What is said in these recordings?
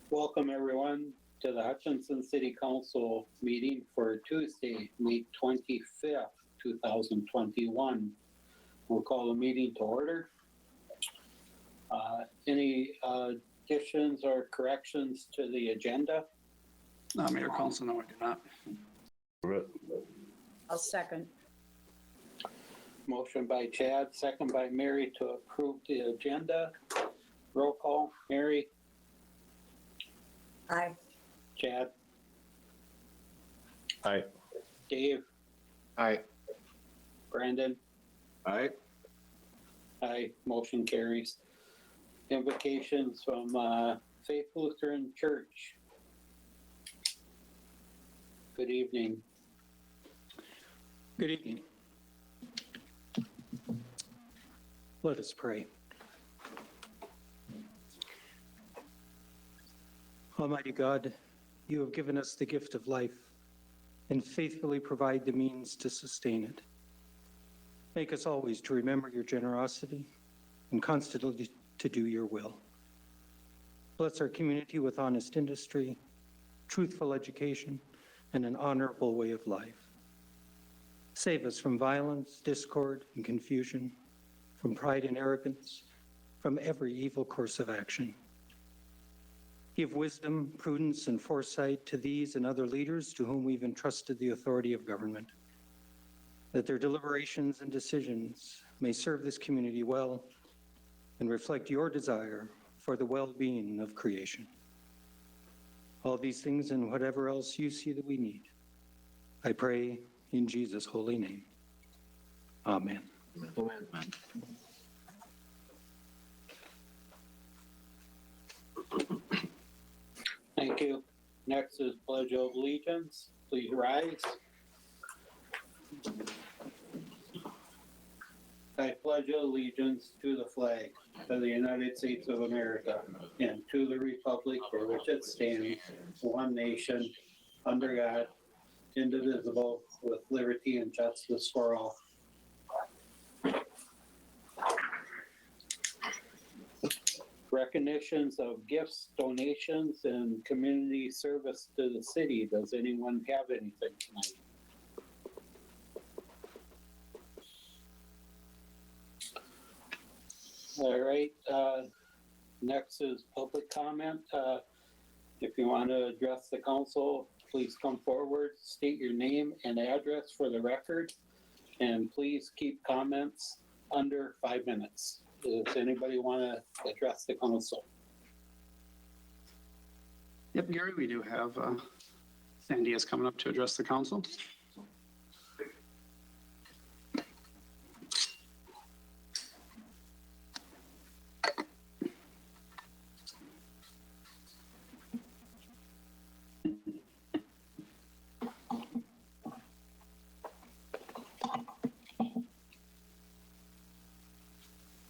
Welcome everyone to the Hutchinson City Council meeting for Tuesday, May 25th, 2021. We'll call the meeting to order. Any additions or corrections to the agenda? Mayor Council, no, I do not. I'll second. Motion by Chad, second by Mary to approve the agenda. Roll call. Mary? Aye. Chad? Aye. Dave? Aye. Brandon? Aye. Aye. Motion carries. Invocations from Faith Lutheran Church. Good evening. Good evening. Let us pray. Almighty God, you have given us the gift of life and faithfully provide the means to sustain it. Make us always to remember your generosity and constantly to do your will. Bless our community with honest industry, truthful education, and an honorable way of life. Save us from violence, discord, and confusion, from pride and arrogance, from every evil course of action. Give wisdom, prudence, and foresight to these and other leaders to whom we've entrusted the authority of government, that their deliberations and decisions may serve this community well and reflect your desire for the well-being of creation. All these things and whatever else you see that we need, I pray in Jesus' holy name. Amen. Amen. Thank you. Next is Pledge of Allegiance. Please rise. I pledge allegiance to the flag of the United States of America and to the republic for which it stands, one nation, under God, indivisible, with liberty and justice for all. Recognitions of gifts, donations, and community service to the city. Does anyone have anything tonight? All right, next is public comment. If you want to address the council, please come forward, state your name and address for the record, and please keep comments under 5 minutes. Does anybody want to address the council? Yep, Gary, we do have Sandy is coming up to address the council.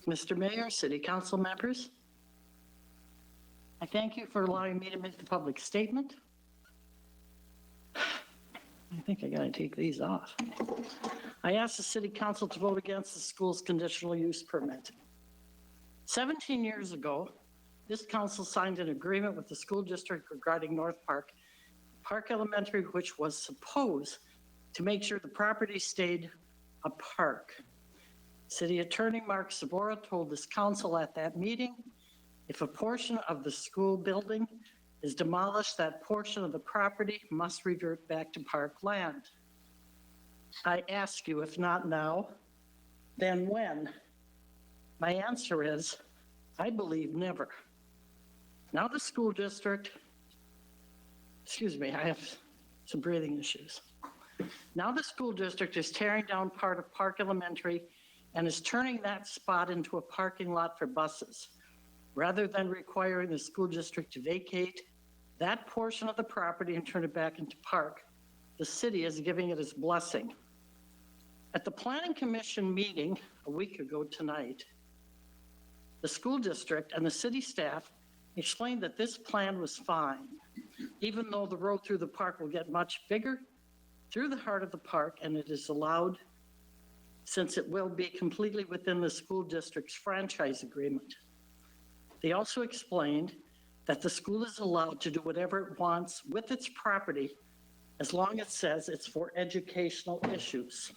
Mr. Mayor, City Council members, I thank you for allowing me to make the public statement. I think I gotta take these off. I ask the City Council to vote against the school's conditional use permit. 17 years ago, this council signed an agreement with the school district regarding North Park Elementary, which was supposed to make sure the property stayed a park. City Attorney Mark Sabora told this council at that meeting, if a portion of the school building is demolished, that portion of the property must revert back to park land. I ask you, if not now, then when? My answer is, I believe never. Now the school district, excuse me, I have some breathing issues. Now the school district is tearing down part of Park Elementary and is turning that spot into a parking lot for buses. Rather than requiring the school district to vacate that portion of the property and turn it back into park, the city is giving it its blessing. At the Planning Commission meeting a week ago tonight, the school district and the city staff explained that this plan was fine, even though the road through the park will get much bigger through the heart of the park, and it is allowed since it will be completely within the school district's franchise agreement. They also explained that the school is allowed to do whatever it wants with its property as long as it says it's for educational issues.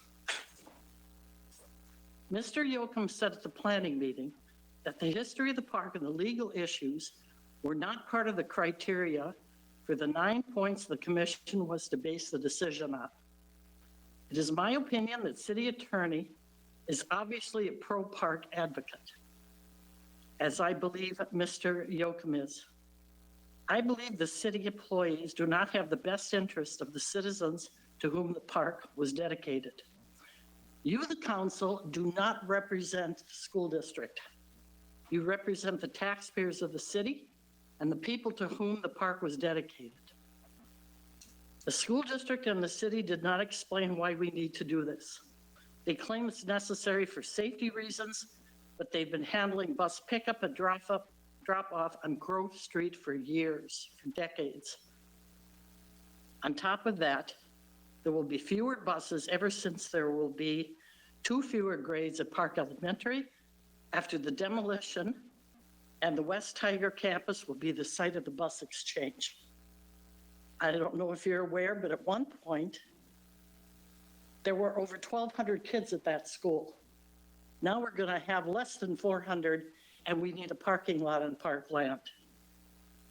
Mr. Yoakum said at the planning meeting that the history of the park and the legal issues were not part of the criteria for the 9 points the commission was to base the decision on. It is my opinion that city attorney is obviously a pro-park advocate, as I believe Mr. Yoakum is. I believe the city employees do not have the best interest of the citizens to whom the park was dedicated. You, the council, do not represent the school district. You represent the taxpayers of the city and the people to whom the park was dedicated. The school district and the city did not explain why we need to do this. They claim it's necessary for safety reasons, but they've been handling bus pickup and drop off on Grove Street for years, for decades. On top of that, there will be fewer buses ever since there will be 2 fewer grades at Park Elementary after the demolition, and the West Tiger campus will be the site of the bus exchange. I don't know if you're aware, but at one point, there were over 1,200 kids at that school. Now we're going to have less than 400, and we need a parking lot on parkland.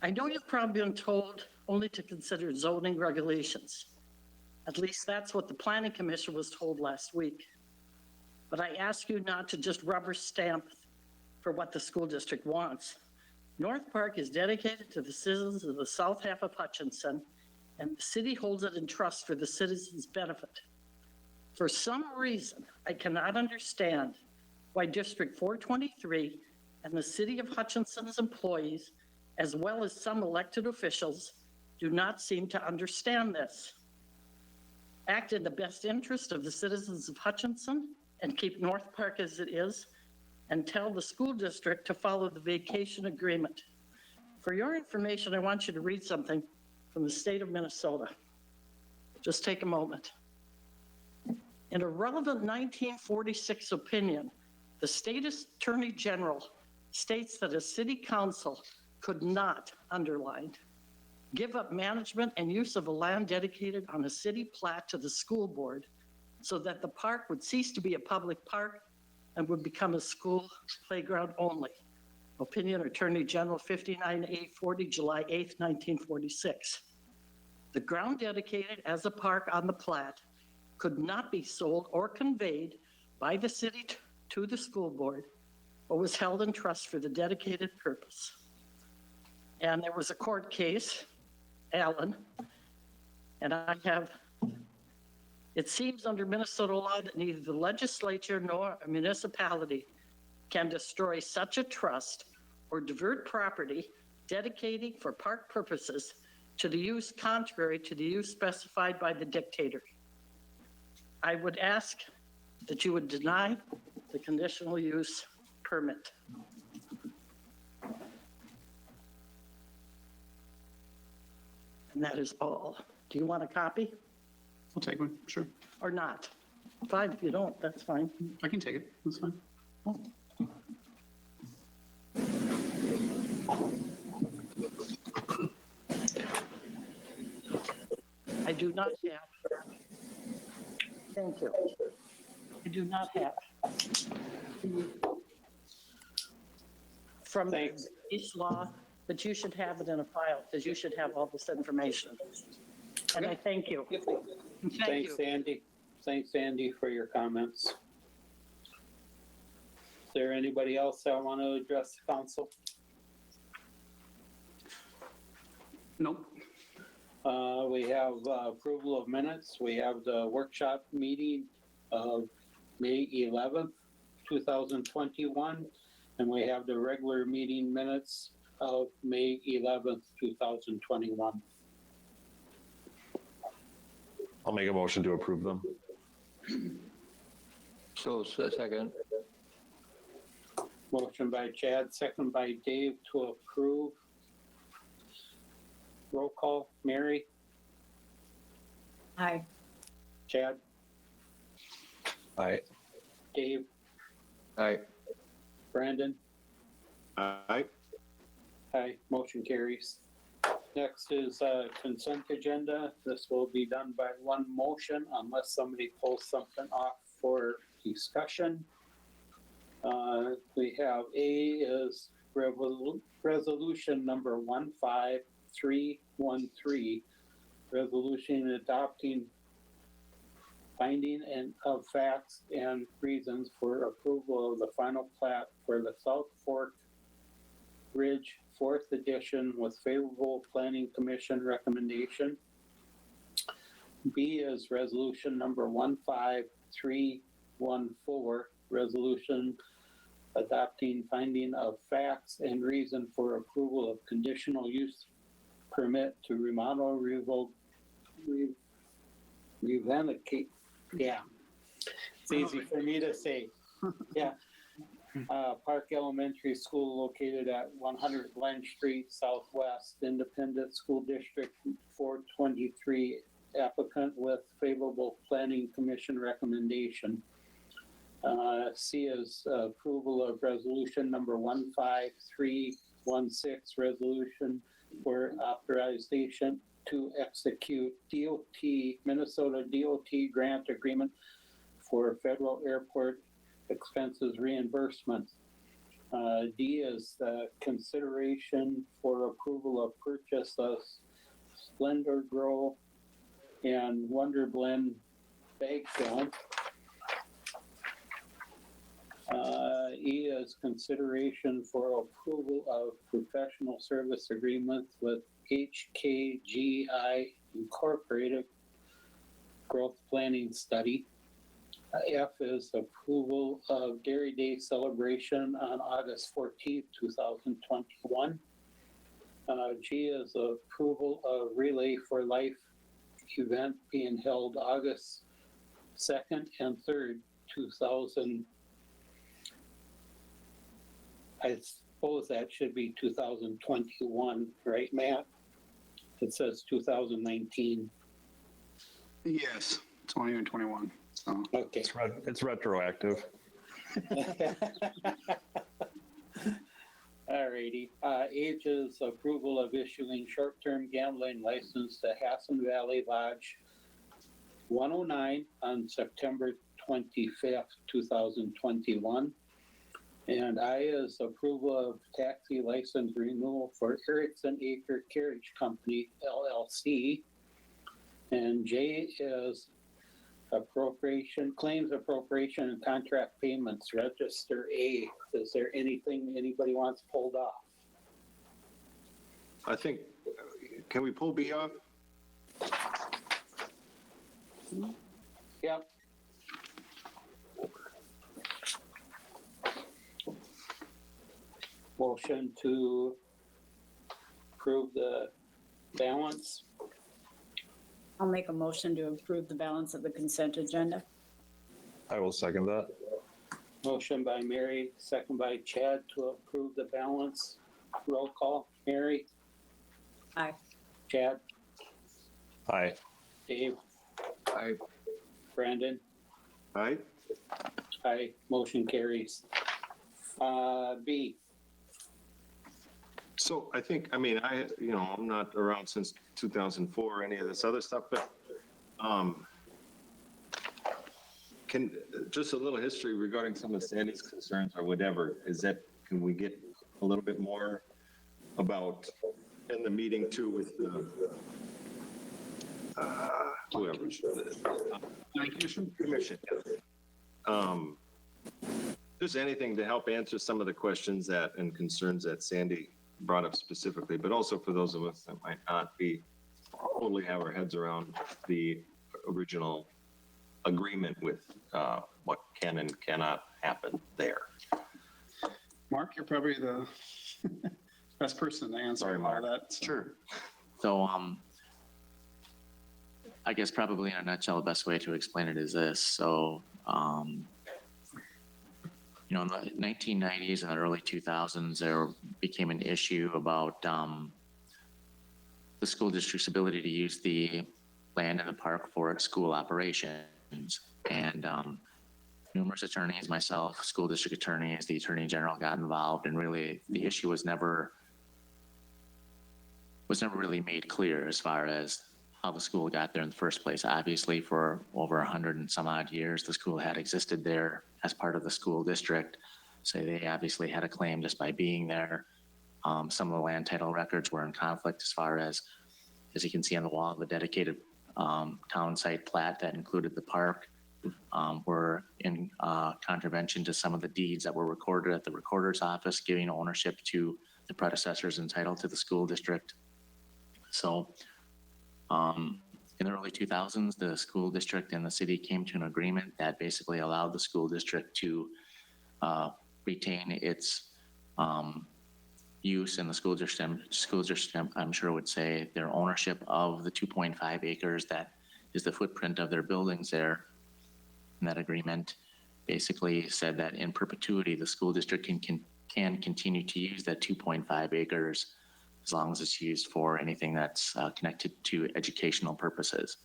I know you've probably been told only to consider zoning regulations. At least that's what the Planning Commission was told last week. But I ask you not to just rubber stamp for what the school district wants. North Park is dedicated to the citizens of the south half of Hutchinson, and the city holds it in trust for the citizens' benefit. For some reason, I cannot understand why District 423 and the city of Hutchinson's employees, as well as some elected officials, do not seem to understand this. Act in the best interest of the citizens of Hutchinson and keep North Park as it is, and tell the school district to follow the vacation agreement. For your information, I want you to read something from the state of Minnesota. Just take a moment. In a relevant 1946 opinion, the state attorney general states that a city council could not, underlined, give up management and use of a land dedicated on a city plat to the school board so that the park would cease to be a public park and would become a school playground only. Opinion Attorney General 59-840, July 8th, 1946. The ground dedicated as a park on the plat could not be sold or conveyed by the city to the school board, but was held in trust for the dedicated purpose. And there was a court case, Allen, and I have, it seems under Minnesota law that neither the legislature nor a municipality can destroy such a trust or divert property dedicating for park purposes to the use contrary to the use specified by the dictator. I would ask that you would deny the conditional use permit. And that is all. Do you want a copy I'll take one, sure. or not? Fine, if you don't, that's fine. I can take it, that's fine. I do not have. Thank you. I do not have. From the Thanks. case law, but you should have it in a file because you should have all this information. And I thank you. Thank Thanks, you. Sandy. Thanks, Sandy, for your comments. Is there anybody else that want to address the council? Nope. We have approval of minutes. We have the workshop meeting of May 11th, 2021, and we have the regular meeting minutes of May 11th, 2021. I'll make a motion to approve them. Second. Motion by Chad, second by Dave to approve. Roll call, Mary, Aye. Chad, Aye. Dave, Aye. Brandon. Aye. Aye, motion carries. Next is consent agenda. This will be done by one motion unless somebody pulls something off for discussion. We have A is resolution number 15313, resolution adopting finding and of facts and reasons for approval of the final plat for the South Fork Ridge 4th edition with favorable planning commission recommendation. B is resolution number 15314, resolution adopting finding of facts and reason for approval of conditional use permit to remodel, reventicate. Yeah, it's easy for me to say. Yeah. Park Elementary School located at 100 Glen Street Southwest, Independent School District 423, applicant with favorable planning commission recommendation. C is approval of resolution number 15316, resolution for authorization to execute Minnesota DOT grant agreement for federal airport expenses reimbursement. D is consideration for approval of purchase of Splendor Grow and Wonder Blend bag film. E is consideration for approval of professional service agreements with HKGI Incorporated Growth Planning Study. F is approval of Dairy Day celebration on August 14th, 2021. G is approval of Relay for Life event being held August 2nd and 3rd, 2000. I suppose that should be 2021, right, Matt? It says 2019. Yes, 20 and 21. So Okay. It's retroactive. Alrighty. H is approval of issuing short-term gambling license to Hassan Valley Lodge 109 on September 25th, 2021. And I is approval of taxi license renewal for Erickson Acre Carriage Company, LLC. And J is claims appropriation and contract payments, register A. Is there anything anybody wants pulled off? I think, can we pull B off? Yep. Motion to approve the balance. I'll make a motion to approve the balance of the consent agenda. I will second that. Motion by Mary, second by Chad to approve the balance. Roll call. Mary, Aye. Chad, Aye. Dave, Aye. Brandon. Aye. Aye. Motion carries. B. So I think, I'm not around since 2004 or any of this other stuff, but just a little history regarding some of Sandy's concerns or whatever, can we get a little bit more about in the meeting too with whoever. Commission. Just anything to help answer some of the questions and concerns that Sandy brought up specifically, but also for those of us that might not totally have our heads around the original agreement with what can and cannot happen there. Mark, you're probably the best person to answer Sorry, all Mark. that. So. Sure. So, I guess probably in a nutshell, the best way to explain it is this. So, you know, in the 1990s and the early 2000s, there became an issue about the school district's ability to use the land in the park for its school operations. And numerous attorneys, myself, school district attorneys, the attorney general got involved, and really the issue was never really made clear as far as how the school got there in the first place. Obviously, for over 100 and some odd years, the school had existed there as part of the school district. So they obviously had a claim just by being there. Some of the land title records were in conflict as far as you can see on the wall, the dedicated town site plat that included the park were in contravention to some of the deeds that were recorded at the recorder's office, giving ownership to the predecessors entitled to the school district. So in the early 2000s, the school district and the city came to an agreement that basically allowed the school district to retain its use in the school district, I'm sure would say their ownership of the 2.5 acres that is the footprint of their buildings there. And that agreement basically said that in perpetuity, the school district can continue to use that 2.5 acres as long as it's used for anything that's connected to educational purposes.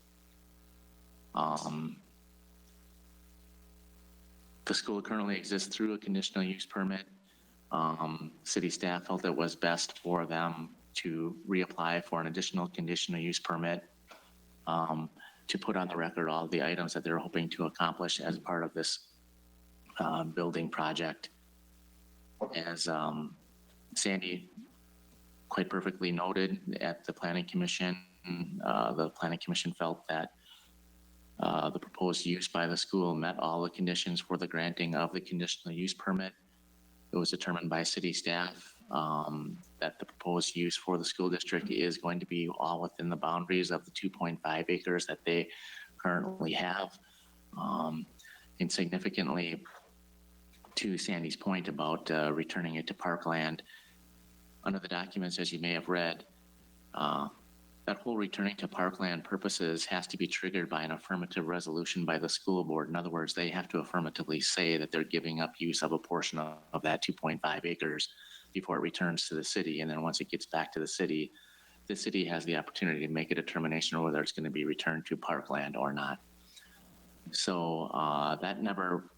The school currently exists through a conditional use permit. City staff felt it was best for them to reapply for an additional conditional use permit to put on the record all of the items that they're hoping to accomplish as part of this building project. As Sandy quite perfectly noted at the Planning Commission, the Planning Commission felt that the proposed use by the school met all the conditions for the granting of the conditional use permit. It was determined by city staff that the proposed use for the school district is going to be all within the boundaries of the 2.5 acres that they currently have. And significantly, to Sandy's point about returning it to parkland, under the documents, as you may have read, that whole returning to parkland purposes has to be triggered by an affirmative resolution by the school board. In other words, they have to affirmatively say that they're giving up use of a portion of that 2.5 acres before it returns to the city. And then once it gets back to the city has the opportunity to make a determination whether it's going to be returned to parkland or not. So that never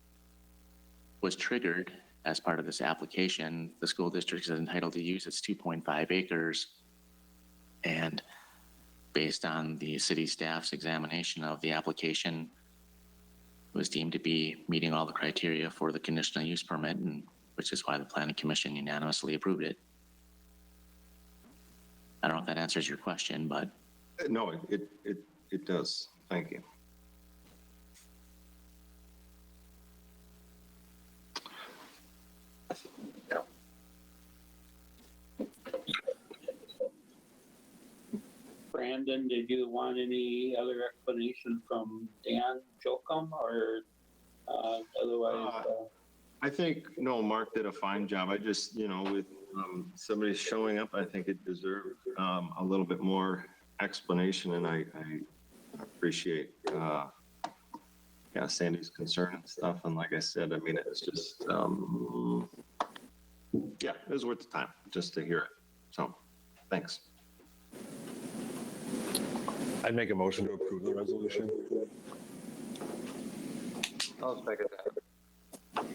was triggered as part of this application. The school district is entitled to use its 2.5 acres. And based on the city staff's examination of the application, it was deemed to be meeting all the criteria for the conditional use permit, and which is why the Planning Commission unanimously approved it. I don't know if that answers your question, but No, it does. Thank you. Brandon, did you want any other explanation from Dan Jokum or otherwise? I think, no, Mark did a fine job. I just, with somebody showing up, I think it deserved a little bit more explanation, and I appreciate, Sandy's concern and stuff. And like I said, I mean, it's just, it was worth the time just to hear it. So, thanks. I'd make a motion to approve the resolution. I'll second that.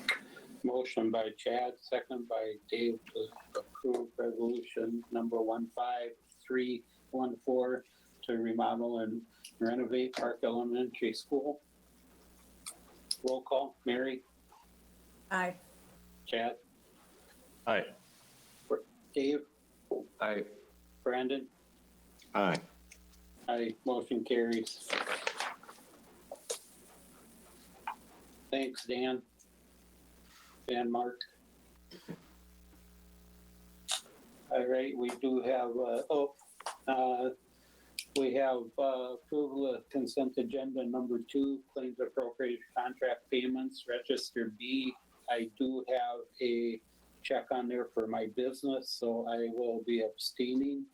Motion by Chad, second by Dave to approve resolution number 15314 to remodel and renovate Park Elementary School. Roll call. Mary, Aye. Chad, Aye. Dave, Aye. Brandon. Aye. Aye, motion carries. Thanks, Dan. Dan, Mark. All right, we do have, we have approval of consent agenda number 2, claims appropriate contract payments, register B. I do have a check on there for my business, so I will be abstaining.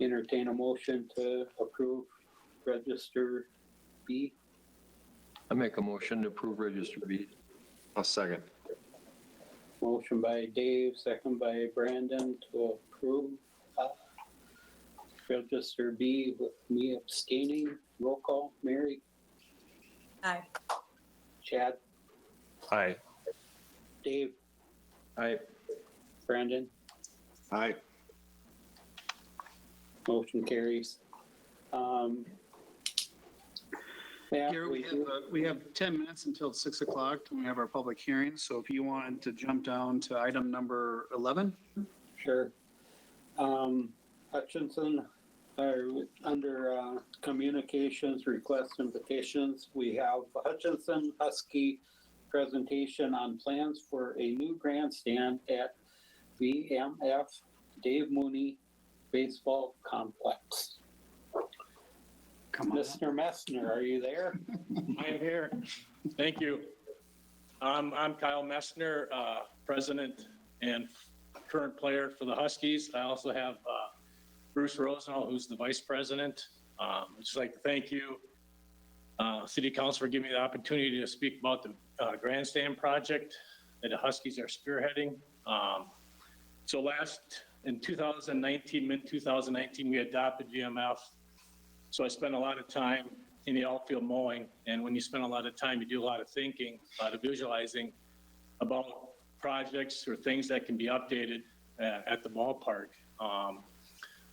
Entertain a motion to approve Register B. I make a motion to approve Register B. I'll second. Motion by Dave, second by Brandon to approve Register B with me abstaining. Roll call, Mary, Aye. Chad, Aye. Dave, Aye. Brandon. Aye. Motion carries. Matt, Gary, we have 10 minutes until 6 o'clock when we have our public hearing. So if you wanted to jump down to item number 11. Sure. Hutchinson, under communications, requests and petitions, we have Hutchinson Husky presentation on plans for a new grandstand at VMF Dave Mooney Baseball Complex. Come on. Mr. Messner, are you there? I am here. Thank you. I'm Kyle Messner, president and current player for the Huskies. I also have Bruce Rosenau, who's the vice president. I'd just like to thank you, City Council, for giving me the opportunity to speak about the grandstand project that the Huskies are spearheading. So in 2019, mid-2019, we adopted VMF. So I spent a lot of time in the outfield mowing, and when you spend a lot of time, you do a lot of thinking, a lot of visualizing about projects or things that can be updated at the ballpark.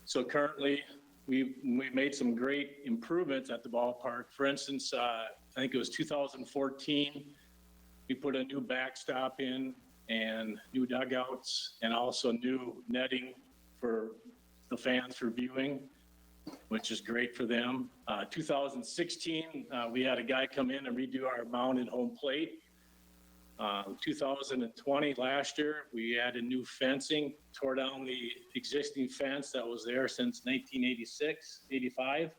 So currently, we've made some great improvements at the ballpark. For instance, I think it was 2014, we put a new backstop in and new dugouts and also new netting for the fans for viewing, which is great for them. 2016, we had a guy come in and redo our mound and home plate. 2020, last year, we added new fencing, tore down the existing fence that was there since 1986, 85.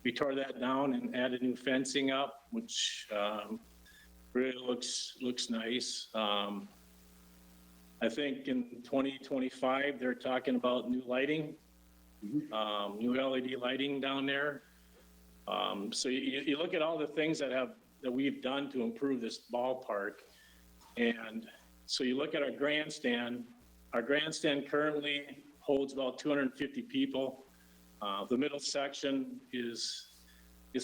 We tore that down and added new fencing up, which really looks nice. I think in 2025, they're talking about new lighting. New LED lighting down there. So you look at all the things that we've done to improve this ballpark. And so you look at our grandstand. Our grandstand currently holds about 250 people. The middle section is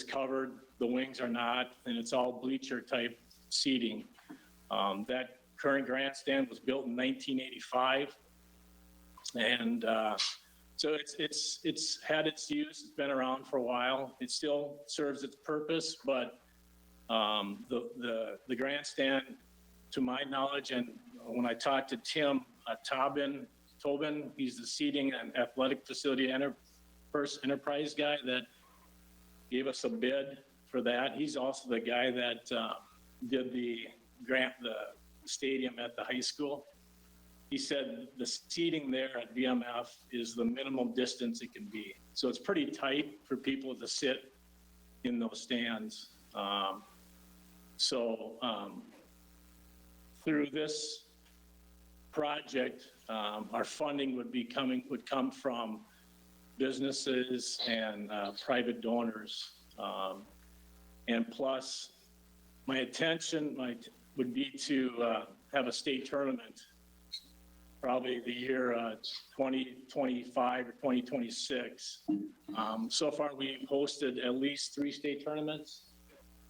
covered, the wings are not, and it's all bleacher type seating. That current grandstand was built in 1985. And so it's had its use. It's been around for a while. It still serves its purpose, but the grandstand, to my knowledge, and when I talked to Tim Tobin, he's the seating and athletic facility first enterprise guy that gave us a bid for that. He's also the guy that did the stadium at the high school. He said the seating there at VMF is the minimum distance it can be. So it's pretty tight for people to sit in those stands. Through this project, our funding would come from businesses and private donors. And plus, my intention would be to have a state tournament probably the year 2025 or 2026. So far, we've hosted at least 3 state tournaments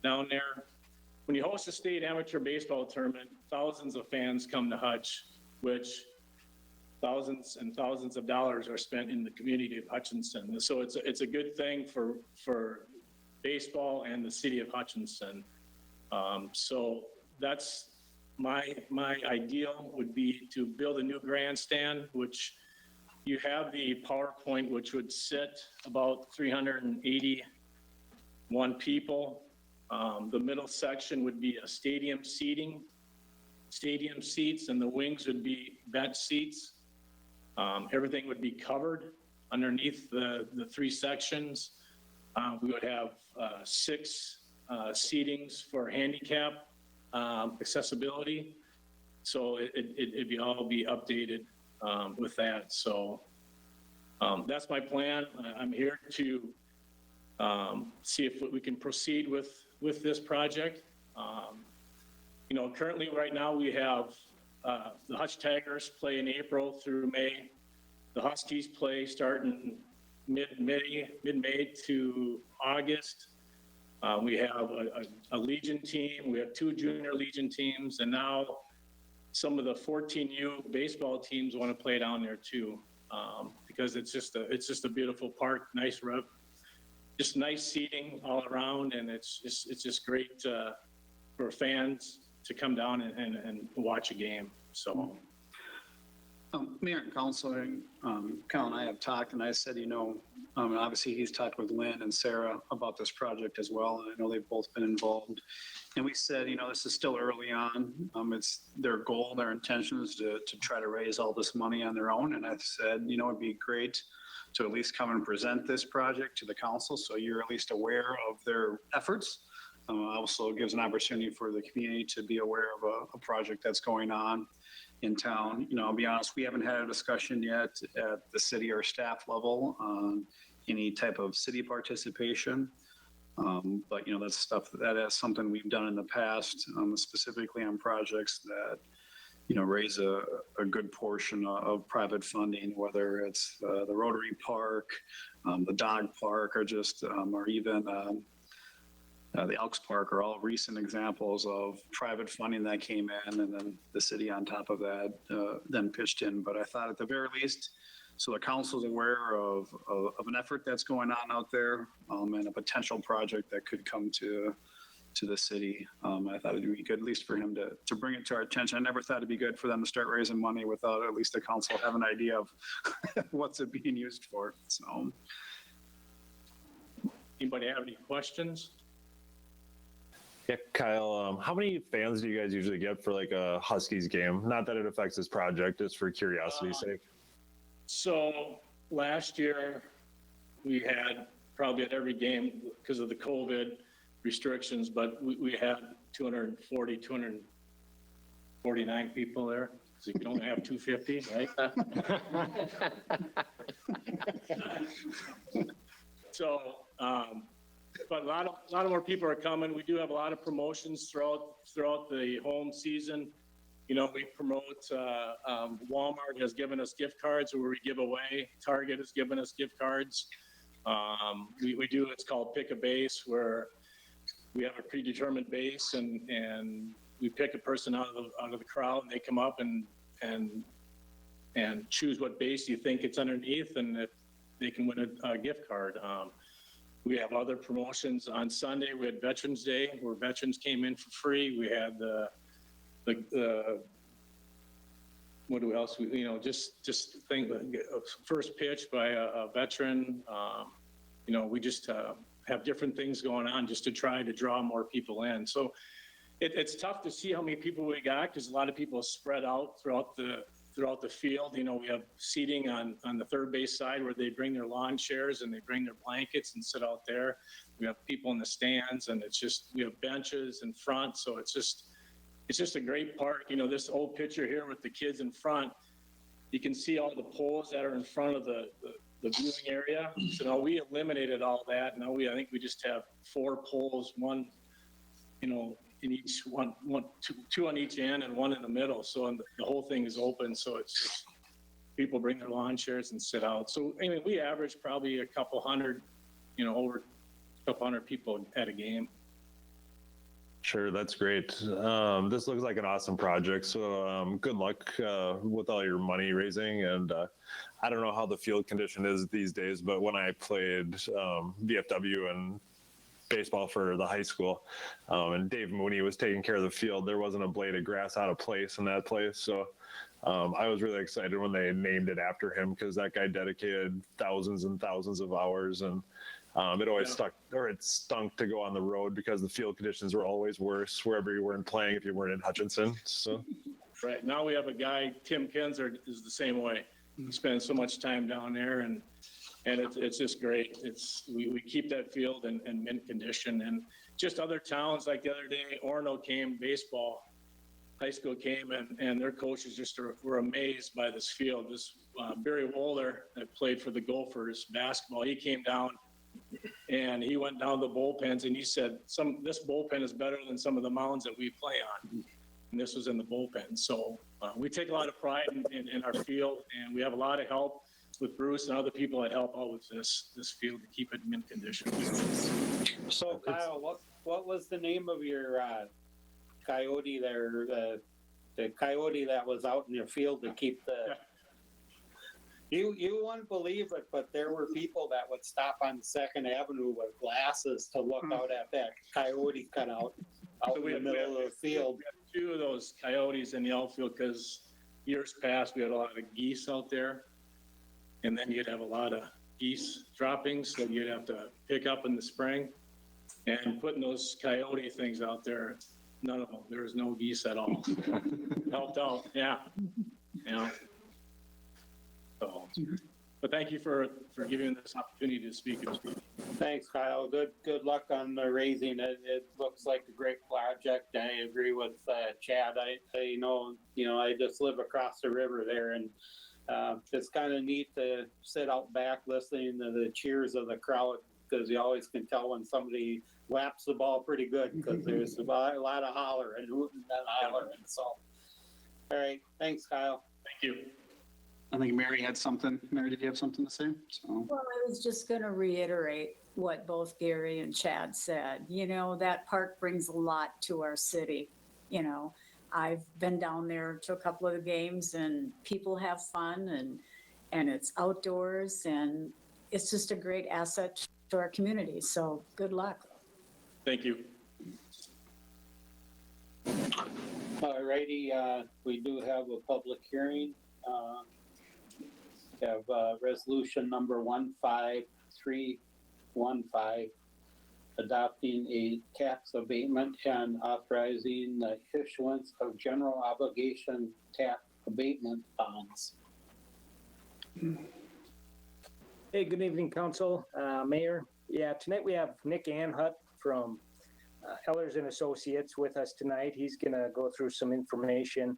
down there. When you host a state amateur baseball tournament, thousands of fans come to Hutch, which thousands and thousands of dollars are spent in the community of Hutchinson. So it's a good thing for baseball and the city of Hutchinson. So that's my ideal would be to build a new grandstand, which you have the PowerPoint, which would sit about 381 people. The middle section would be a stadium seats, and the wings would be bench seats. Everything would be covered underneath the 3 sections. We would have 6 seatings for handicap accessibility. So it'd all be updated with that. So that's my plan. I'm here to see if we can proceed with this project. You know, currently right now we have the Hutch Tigers play in April through May. The Huskies play starting mid-May to August. We have a Legion team. We have 2 junior Legion teams, and now some of the 14U baseball teams want to play down there too, because it's just a beautiful park, nice just nice seating all around, and it's just great for fans to come down and watch a game. So. Mayor and Council, Kyle and I have talked, and I said, you know, obviously he's talked with Lynn and Sarah about this project as well, and I know they've both been involved. And we said, you know, this is still early on. It's their goal, their intention is to try to raise all this money on their own. And I said, you know, it'd be great to at least come and present this project to the council so you're at least aware of their efforts. Also gives an opportunity for the community to be aware of a project that's going on in town. You know, I'll be honest, we haven't had a discussion yet at the city or staff level on any type of city participation. But, you know, that's stuff that is something we've done in the past, specifically on projects that, you know, raise a good portion of private funding, whether it's the Rotary Park, the dog park, or just, or even the Elks Park are all recent examples of private funding that came in, and then the city on top of that then pitched in. But I thought at the very least, so the council's aware of an effort that's going on out there, and a potential project that could come to the city. I thought it'd be good, at least for him to bring it to our attention. I never thought it'd be good for them to start raising money without at least the council have an idea of what's it being used for. So, Anybody have any questions? Yeah, Kyle, how many fans do you guys usually get for like a Huskies game? Not that it affects this project, just for curiosity's sake. So last year we had probably at every game because of the COVID restrictions, but we had 249 people there. So you can only have 250, right? So, but a lot of more people are coming. We do have a lot of promotions throughout the home season. You know, we promote, Walmart has given us gift cards where we give away. Target has given us gift cards. We do, it's called Pick a Base, where we have a predetermined base and we pick a person out of the crowd, and they come up and choose what base you think it's underneath, and if they can win a gift card. We have other promotions. On Sunday, we had Veterans Day, where veterans came in for free. We had the what else? You know, just think first pitch by a veteran. You know, we just have different things going on just to try to draw more people in. So it's tough to see how many people we got because a lot of people are spread out throughout the field. You know, we have seating on the third base side where they bring their lawn chairs and they bring their blankets and sit out there. We have people in the stands, and we have benches in front. So it's just a great park. You know, this old picture here with the kids in front, you can see all the poles that are in front of the viewing area. So now we eliminated all that. Now I think we just have 4 poles, one, you know, in each two on each end and one in the middle. So the whole thing is open. So it's just people bring their lawn chairs and sit out. So anyway, we average probably a couple hundred, you know, over a couple hundred people at a game. Sure, that's great. This looks like an awesome project. So good luck with all your money raising. And I don't know how the field condition is these days, but when I played VFW and baseball for the high school, and Dave Mooney was taking care of the field, there wasn't a blade of grass out of place in that place. So I was really excited when they named it after him, because that guy dedicated thousands and thousands of hours, and it always stunk to go on the road because the field conditions were always worse wherever you weren't playing if you weren't in Hutchinson. So right now we have a guy, Tim Kinzer, is the same way. He spends so much time down there, and it's just great. We keep that field in mint condition. And just other towns, like the other day, Orono came, baseball, high school came, and their coaches just were amazed by this field. This Barry Wohler that played for the Gophers basketball, he came down And he went down the bullpens and he said, this bullpen is better than some of the mounds that we play on. And this was in the bullpen. So we take a lot of pride in our field, and we have a lot of help with Bruce and other people that help out with this field to keep it in mint condition. So Kyle, what was the name of your coyote there? The coyote that was out in your field to keep the. You wouldn't believe it, but there were people that would stop on Second Avenue with glasses to look out at that coyote cutout out in the middle of the field. We had 2 of those coyotes in the outfield because years past we had a lot of geese out there, and then you'd have a lot of geese droppings that you'd have to pick up in the spring. And putting those coyote things out there, none of them. There was no geese at all. Helped out, yeah. You know. So, but thank you for giving this opportunity to speak. Thanks, Kyle. Good luck on the raising. It looks like a great project. I agree with Chad. I know I just live across the river there, and it's kind of neat to sit out back listening to the cheers of the crowd, because you always can tell when somebody whaps the ball pretty good, because there's a lot of hollering and hooting and hollering. So, all right. Thanks, Kyle. Thank you. I think Mary had something. Mary, did you have something to say? So. Well, I was just going to reiterate what both Gary and Chad said. That park brings a lot to our city. I've been down there to a couple of the games, and people have fun, and it's outdoors, and it's just a great asset to our community. So good luck. Thank you. All righty. We do have a public hearing. We have resolution number 15315, adopting a tax abatement and authorizing the issuance of general obligation tax abatement bonds. Hey, good evening, Council, Mayor. Yeah, tonight we have Nick Anhut from Ellers and Associates with us tonight. He's going to go through some information.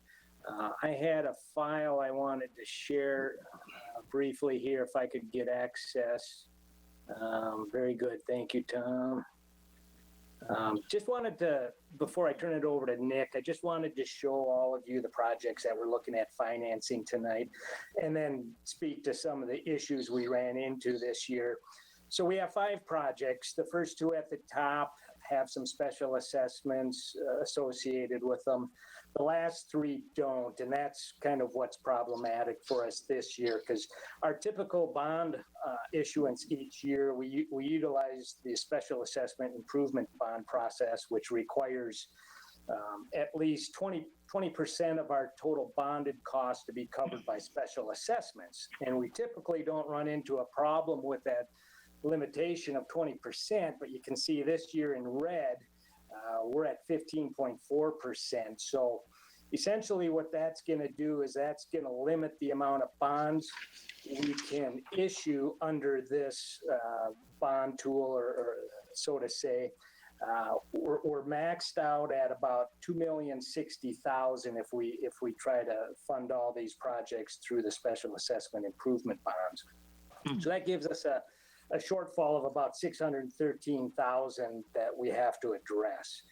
I had a file I wanted to share briefly here if I could get access. Very good. Thank you, Tom. Just wanted to, before I turn it over to Nick, I just wanted to show all of you the projects that we're looking at financing tonight, and then speak to some of the issues we ran into this year. So we have 5 projects. The first 2 at the top have some special assessments associated with them. The last 3 don't, and that's kind of what's problematic for us this year, because our typical bond issuance each year, we utilize the special assessment improvement bond process, which requires at least 20% of our total bonded cost to be covered by special assessments. And we typically don't run into a problem with that limitation of 20%, but you can see this year in red, we're at 15.4%. So essentially what that's going to do is that's going to limit the amount of bonds we can issue under this bond tool, or so to say. We're maxed out at about $2,060,000 if we try to fund all these projects through the special assessment improvement bonds. So that gives us a shortfall of about $613,000 that we have to address.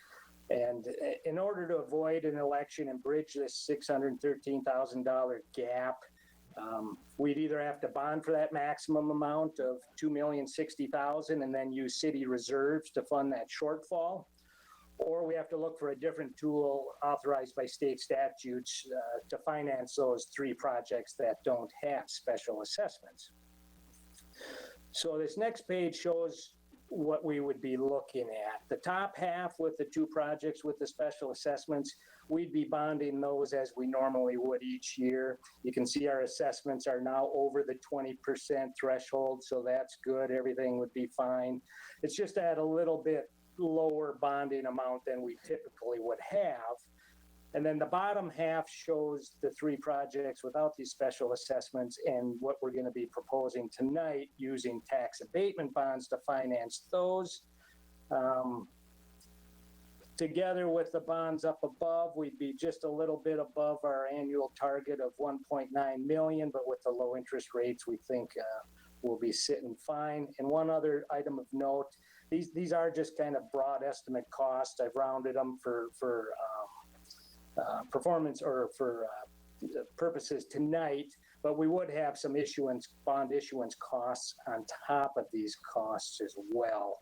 And in order to avoid an election and bridge this $613,000 gap, we'd either have to bond for that maximum amount of $2,060,000 and then use city reserves to fund that shortfall, or we have to look for a different tool authorized by state statutes to finance those 3 projects that don't have special assessments. So this next page shows what we would be looking at. The top half with the 2 projects with the special assessments, we'd be bonding those as we normally would each year. You can see our assessments are now over the 20% threshold, so that's good. Everything would be fine. It's just at a little bit lower bonding amount than we typically would have. And then the bottom half shows the 3 projects without these special assessments and what we're going to be proposing tonight using tax abatement bonds to finance those. Together with the bonds up above, we'd be just a little bit above our annual target of $1.9 million, but with the low interest rates, we think will be sitting fine. And one other item of note, these are just kind of broad estimate costs. I've rounded them for performance or for purposes tonight, but we would have some bond issuance costs on top of these costs as well.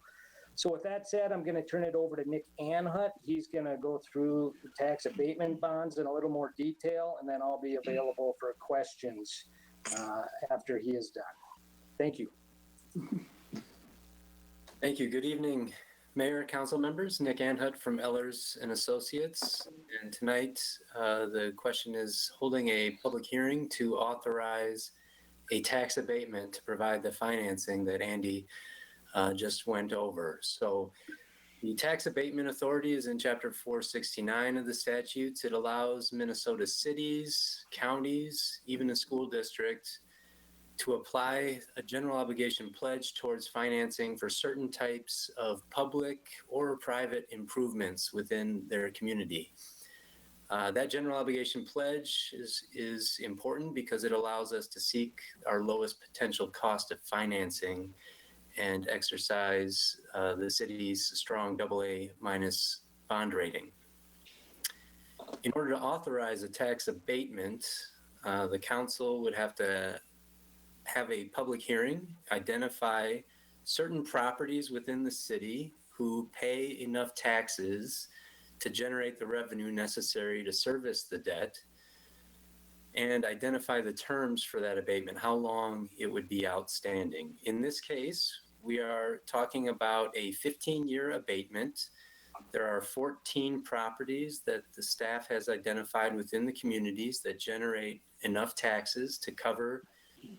So with that said, I'm going to turn it over to Nick Anhut. He's going to go through the tax abatement bonds in a little more detail, and then I'll be available for questions after he is done. Thank you. Thank you. Good evening, Mayor, Council members. Nick Anhut from Ellers and Associates. And tonight, the question is holding a public hearing to authorize a tax abatement to provide the financing that Andy just went over. So the Tax Abatement Authority is in Chapter 469 of the statutes. It allows Minnesota cities, counties, even a school district to apply a general obligation pledge towards financing for certain types of public or private improvements within their community. That general obligation pledge is important because it allows us to seek our lowest potential cost of financing and exercise the city's strong AA- bond rating. In order to authorize a tax abatement, the council would have to have a public hearing, identify certain properties within the city who pay enough taxes to generate the revenue necessary to service the debt, and identify the terms for that abatement, how long it would be outstanding. In this case, we are talking about a 15-year abatement. There are 14 properties that the staff has identified within the communities that generate enough taxes to cover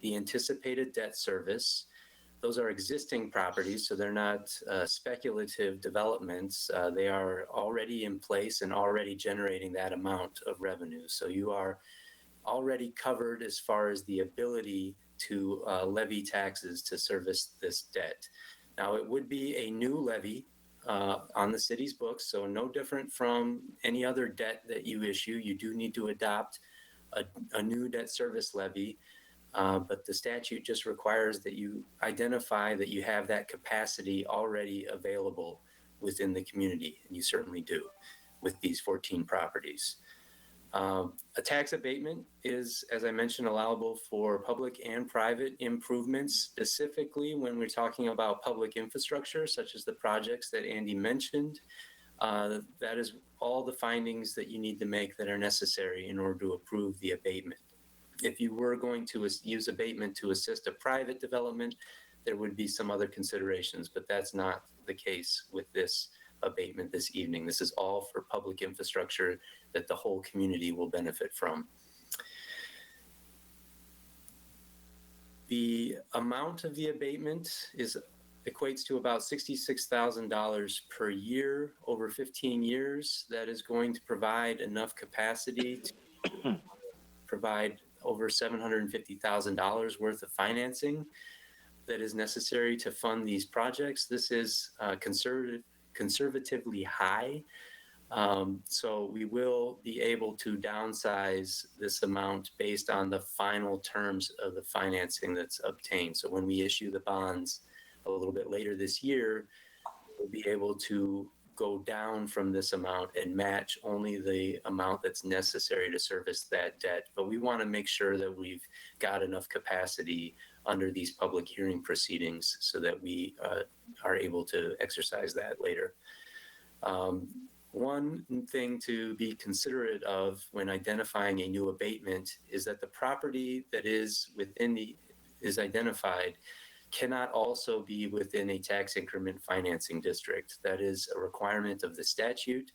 the anticipated debt service. Those are existing properties, so they're not speculative developments. They are already in place and already generating that amount of revenue. So you are already covered as far as the ability to levy taxes to service this debt. Now, it would be a new levy on the city's books, so no different from any other debt that you issue. You do need to adopt a new debt service levy. But the statute just requires that you identify that you have that capacity already available within the community, and you certainly do with these 14 properties. A tax abatement is, as I mentioned, allowable for public and private improvements, specifically when we're talking about public infrastructure, such as the projects that Andy mentioned. That is all the findings that you need to make that are necessary in order to approve the abatement. If you were going to use abatement to assist a private development, there would be some other considerations, but that's not the case with this abatement this evening. This is all for public infrastructure that the whole community will benefit from. The amount of the abatement equates to about $66,000 per year over 15 years. That is going to provide enough capacity to provide over $750,000 worth of financing that is necessary to fund these projects. This is conservatively high. So we will be able to downsize this amount based on the final terms of the financing that's obtained. So when we issue the bonds a little bit later this year, we'll be able to go down from this amount and match only the amount that's necessary to service that debt. But we want to make sure that we've got enough capacity under these public hearing proceedings so that we are able to exercise that later. One thing to be considerate of when identifying a new abatement is that the property that is identified cannot also be within a tax increment financing district. That is a requirement of the statute.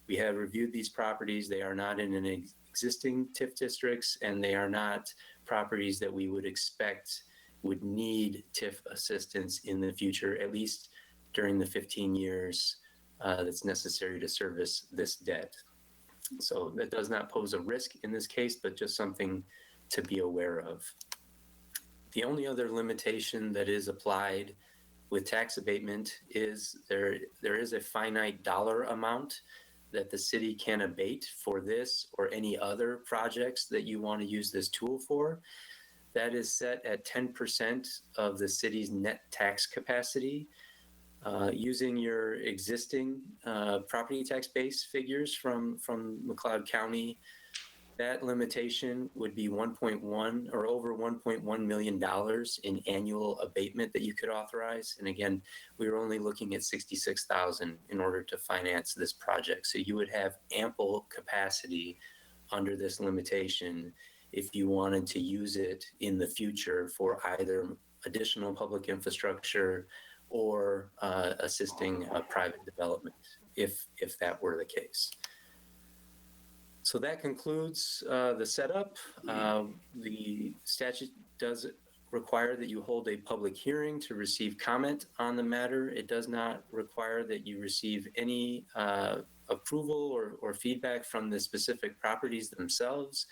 We have reviewed these properties. They are not in an existing TIF districts, and they are not properties that we would expect would need TIF assistance in the future, at least during the 15 years that's necessary to service this debt. So that does not pose a risk in this case, but just something to be aware of. The only other limitation that is applied with tax abatement is there is a finite dollar amount that the city can abate for this or any other projects that you want to use this tool for. That is set at 10% of the city's net tax capacity. Using your existing property tax base figures from McLeod County, that limitation would be 1.1 or over $1.1 million in annual abatement that you could authorize. And again, we were only looking at 66,000 in order to finance this project. So you would have ample capacity under this limitation if you wanted to use it in the future for either additional public infrastructure or assisting private development, if that were the case. So that concludes the setup. The statute does require that you hold a public hearing to receive comment on the matter. It does not require that you receive any approval or feedback from the specific properties themselves.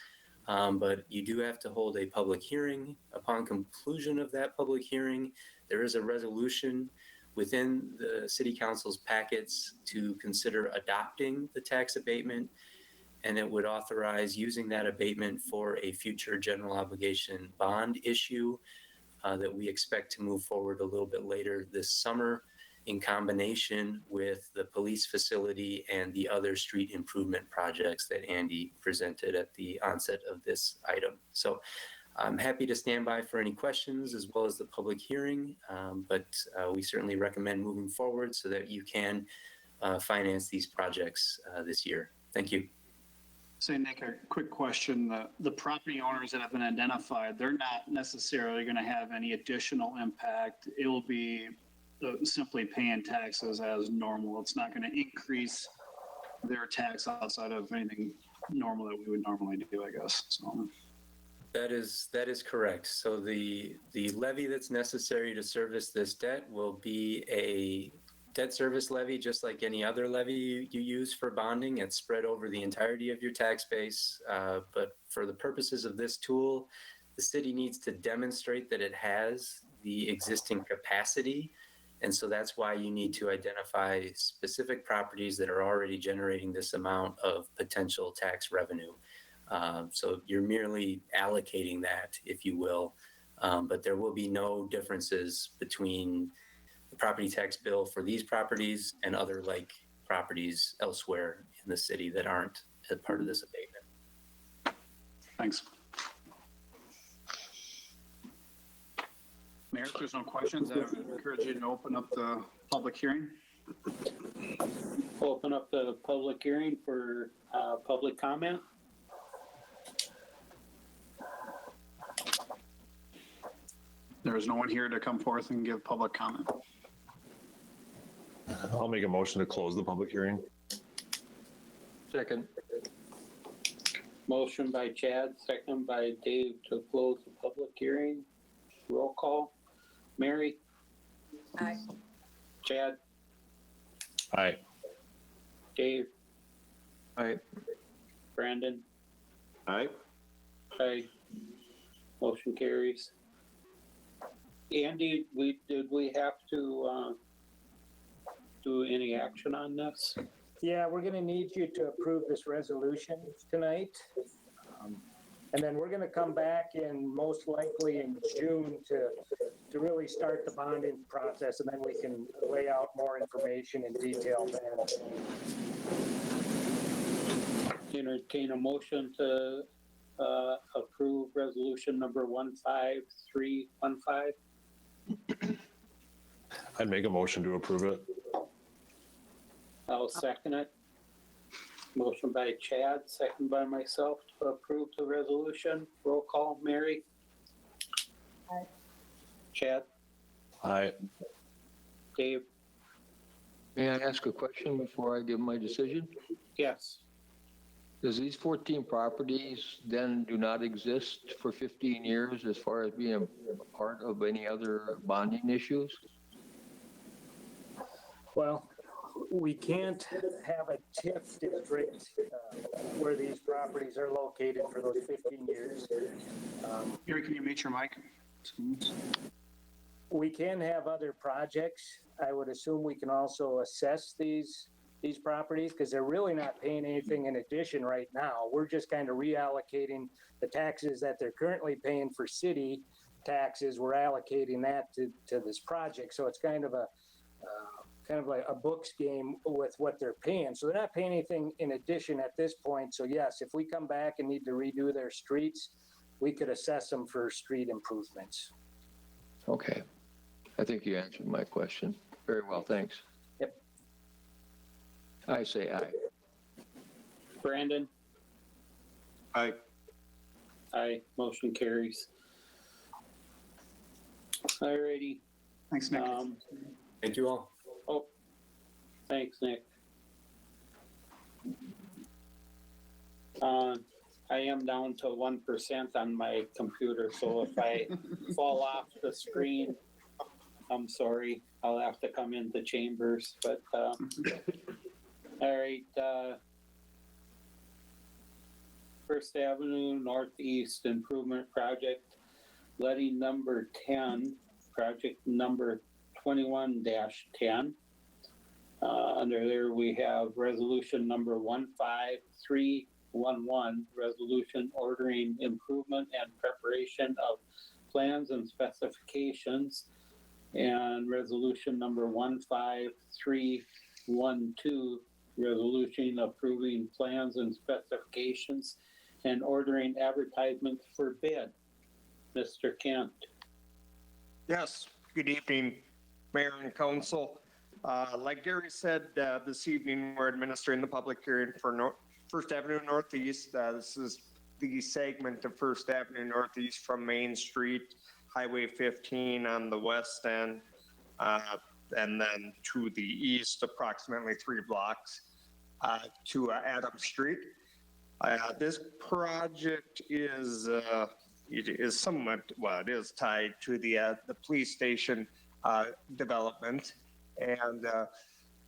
But you do have to hold a public hearing. Upon conclusion of that public hearing, there is a resolution within the city council's packets to consider adopting the tax abatement, and it would authorize using that abatement for a future general obligation bond issue that we expect to move forward a little bit later this summer in combination with the police facility and the other street improvement projects that Andy presented at the onset of this item. So I'm happy to stand by for any questions as well as the public hearing, but we certainly recommend moving forward so that you can finance these projects this year. Thank you. Say, Nick, a quick question. The property owners that have been identified, they're not necessarily going to have any additional impact. It will be simply paying taxes as normal. It's not going to increase their tax outside of anything normal that we would normally do, I guess. So. That is correct. So the levy that's necessary to service this debt will be a debt service levy, just like any other levy you use for bonding. It's spread over the entirety of your tax base. But for the purposes of this tool, the city needs to demonstrate that it has the existing capacity. And so that's why you need to identify specific properties that are already generating this amount of potential tax revenue. So you're merely allocating that, if you will, but there will be no differences between the property tax bill for these properties and other like properties elsewhere in the city that aren't a part of this abatement. Thanks. Mayor, if there's no questions, I would encourage you to open up the public hearing. Open up the public hearing for public comment. There is no one here to come forth and give public comment. I'll make a motion to close the public hearing. Second. Motion by Chad, second by Dave to close the public hearing. Roll call. Mary? Aye. Chad? Aye. Dave? Aye. Brandon? Aye. Aye. Motion carries. Andy, did we have to do any action on this? Yeah, we're going to need you to approve this resolution tonight. And then we're going to come back in most likely in June to really start the bonding process, and then we can lay out more information in detail then. Entertain a motion to approve resolution number 15315. I'd make a motion to approve it. I'll second it. Motion by Chad, second by myself to approve the resolution. Roll call. Mary? Aye. Chad? Aye. Dave? May I ask a question before I give my decision? Yes. Does these 14 properties then do not exist for 15 years as far as being a part of any other bonding issues? Well, we can't have a TIF district where these properties are located for those 15 years. Gary, can you mute your mic? We can have other projects. I would assume we can also assess these these properties, because they're really not paying anything in addition right now. We're just kind of reallocating the taxes that they're currently paying for city taxes. We're allocating that to this project. So it's kind of like a books game with what they're paying. So they're not paying anything in addition at this point. So yes, if we come back and need to redo their streets, we could assess them for street improvements. Okay. I think you answered my question. Very well, thanks. Yep. I say aye. Brandon? Aye. Aye, motion carries. Alrighty, Thanks, Nick. Thank you all. oh, thanks, Nick. I am down to 1% on my computer, so if I fall off the screen, I'm sorry. I'll have to come into chambers, but, all right, First Avenue Northeast Improvement Project, letting number 10, project number 21-10. Under there, we have resolution number 15311, resolution ordering improvement and preparation of plans and specifications, and resolution number 15312, resolution approving plans and specifications and ordering advertisements for bid. Mr. Kent. Yes, good evening, Mayor and Council. Like Gary said, this evening we're administering the public hearing for First Avenue Northeast. This is the segment of First Avenue Northeast from Main Street, Highway 15 on the west end, and then to the east, approximately 3 blocks to Adams Street. This project is somewhat, well, it is tied to the police station development, and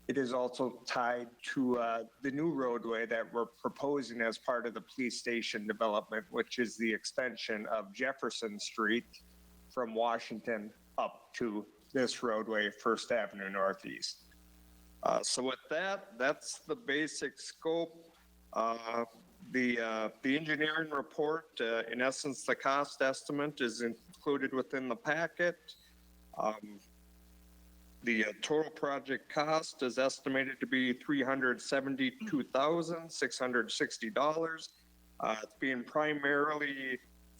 it is also tied to the new roadway that we're proposing as part of the police station development, which is the extension of Jefferson Street from Washington up to this roadway, First Avenue Northeast. So with that, that's the basic scope. The engineering report, in essence, the cost estimate is included within the packet. The total project cost is estimated to be $372,660. It's being primarily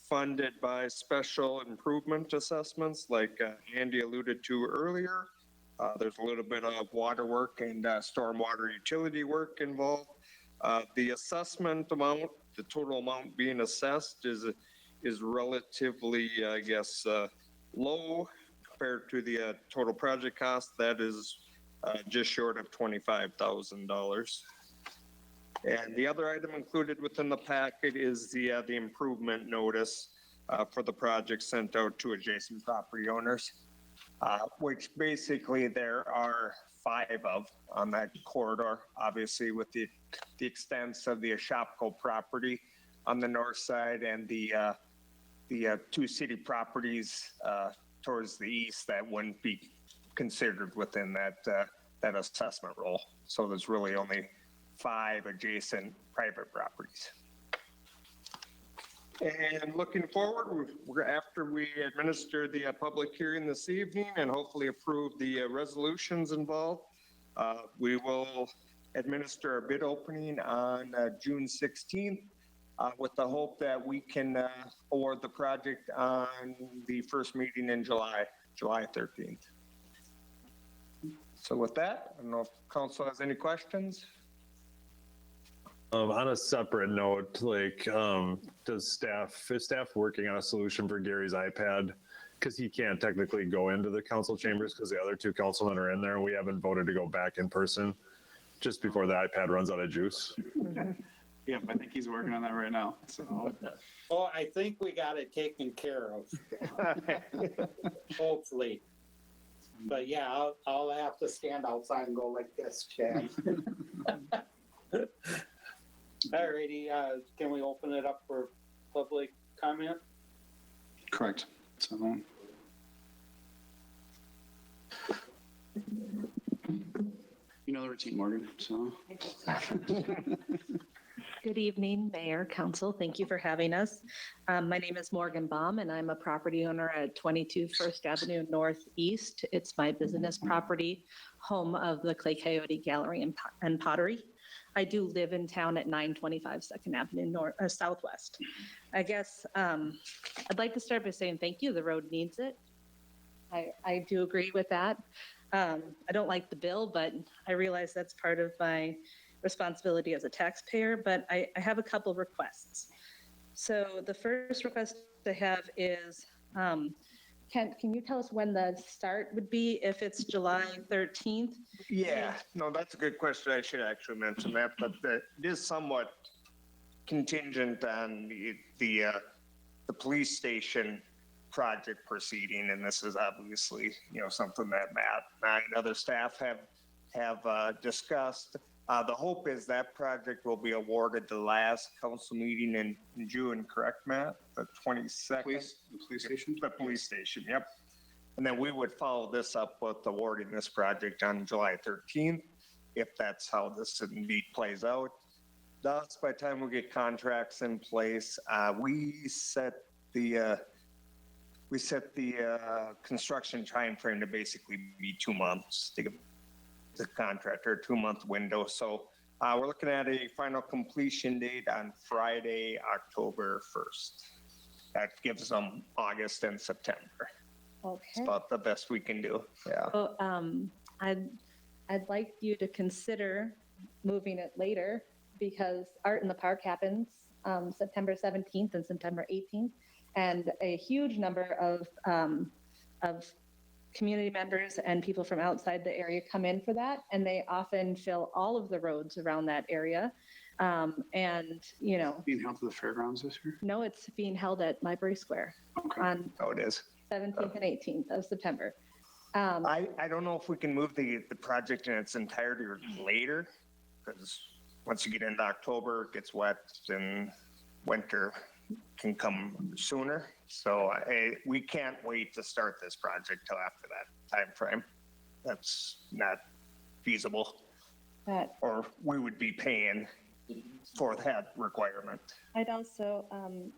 funded by special improvement assessments, like Andy alluded to earlier. There's a little bit of water work and stormwater utility work involved. The assessment amount, the total amount being assessed is relatively, I guess, low compared to the total project cost. That is just short of $25,000. And the other item included within the packet is the improvement notice for the project sent out to adjacent property owners, which basically there are 5 of on that corridor, obviously with the extents of the Shopko property on the north side and the 2 city properties towards the east that wouldn't be considered within that assessment role. So there's really only 5 adjacent private properties. And looking forward, after we administer the public hearing this evening and hopefully approve the resolutions involved, we will administer a bid opening on June 16th with the hope that we can award the project on the first meeting in July 13th. So with that, I don't know if council has any questions. On a separate note, like, is staff working on a solution for Gary's iPad? Because he can't technically go into the council chambers because the other 2 councilmen are in there, and we haven't voted to go back in person just before the iPad runs out of juice. Yep, I think he's working on that right now, so. Oh, I think we got it taken care of. Hopefully. But yeah, I'll have to stand outside and go like this, Chad. Alrighty, can we open it up for public comment? Correct. So. You know, the 13, Morgan, so. Good evening, Mayor, Council. Thank you for having us. My name is Morgan Baum, and I'm a property owner at 22 First Avenue Northeast. It's my business property, home of the Clay Coyote Gallery and Pottery. I do live in town at 925 Second Avenue Southwest. I guess I'd like to start by saying thank you. The road needs it. I do agree with that. I don't like the bill, but I realize that's part of my responsibility as a taxpayer, but I have a couple requests. So the first request I have is, can you tell us when the start would be if it's July 13th? Yeah, no, that's a good question. I should actually mention that, but it is somewhat contingent on the police station project proceeding, and this is obviously, something that Matt and I and other staff have discussed. The hope is that project will be awarded the last council meeting in June, correct, Matt? The 22nd? The police station? The police station, yep. And then we would follow this up with awarding this project on July 13th, if that's how this indeed plays out. Thus, by the time we get contracts in place, we set the construction timeframe to basically be 2 months to get the contractor, a 2-month window. So we're looking at a final completion date on Friday, October 1st. That gives them August and September. Okay. It's about the best we can do. Yeah. Well, I'd like you to consider moving it later because Art in the Park happens September 17th and September 18th. And a huge number of community members and people from outside the area come in for that, and they often fill all of the roads around that area. And, Being held to the fairgrounds this year? no, it's being held at Library Square on Oh, it is. 17th and 18th of September. I don't know if we can move the project in its entirety or later, because once you get into October, it gets wet and winter can come sooner. So we can't wait to start this project till after that time frame. That's not feasible. Or we would be paying for that requirement. I'd also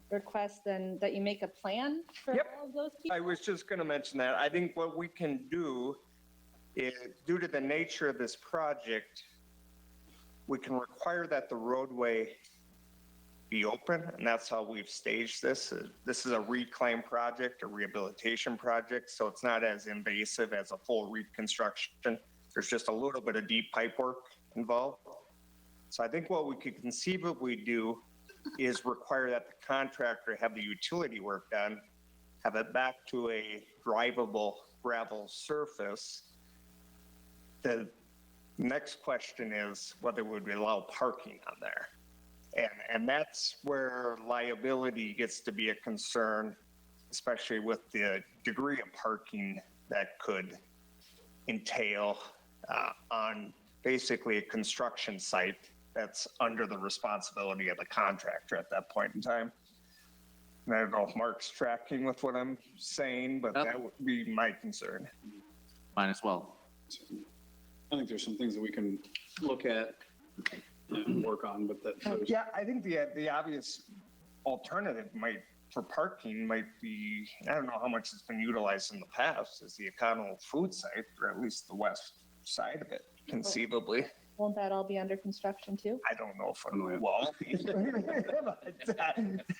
request then that you make a plan for all of those people. I was just going to mention that. I think what we can do is, due to the nature of this project, we can require that the roadway be open, and that's how we've staged this. This is a reclaim project, a rehabilitation project, so it's not as invasive as a full reconstruction. There's just a little bit of deep pipe work involved. So I think what we could conceivably do is require that the contractor have the utility work done, have it back to a drivable gravel surface. The next question is whether we would allow parking on there. And that's where liability gets to be a concern, especially with the degree of parking that could entail on basically a construction site that's under the responsibility of the contractor at that point in time. And I don't know if Mark's tracking with what I'm saying, but that would be my concern. Mine as well. I think there's some things that we can look at and work on, but that. Yeah, I think the obvious alternative for parking might be, I don't know how much it's been utilized in the past, is the Econo food site, or at least the west side of it, conceivably. Won't that all be under construction too? I don't know if it will be.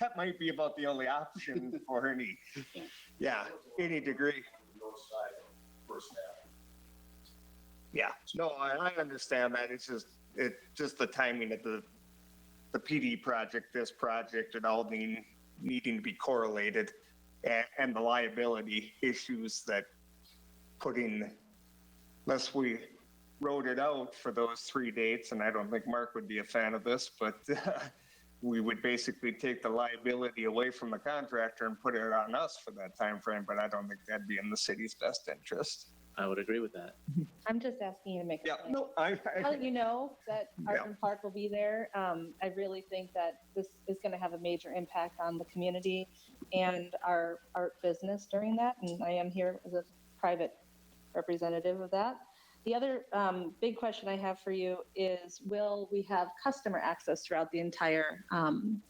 That might be about the only option for any degree. Yeah, no, I understand that. It's just the timing of the PD project, this project, and all needing to be correlated, and the liability issues that unless we wrote it out for those 3 dates, and I don't think Mark would be a fan of this, but we would basically take the liability away from the contractor and put it on us for that time frame. But I don't think that'd be in the city's best interest. I would agree with that. I'm just asking you to make a plan. No, I'll let you know that Art and Park will be there. I really think that this is going to have a major impact on the community and our art business during that. And I am here as a private representative of that. The other big question I have for you is, will we have customer access throughout the entire,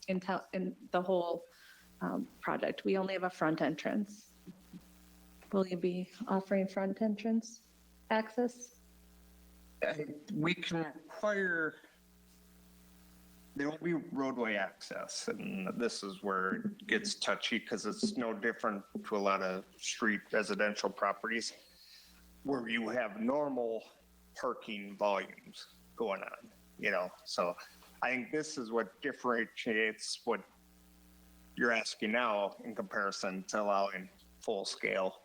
in the whole project? We only have a front entrance. Will you be offering front entrance access? We can require, there will be roadway access, and this is where it gets touchy because it's no different to a lot of street residential properties where you have normal parking volumes going on, you know? So I think this is what differentiates what you're asking now in comparison to allowing full scale,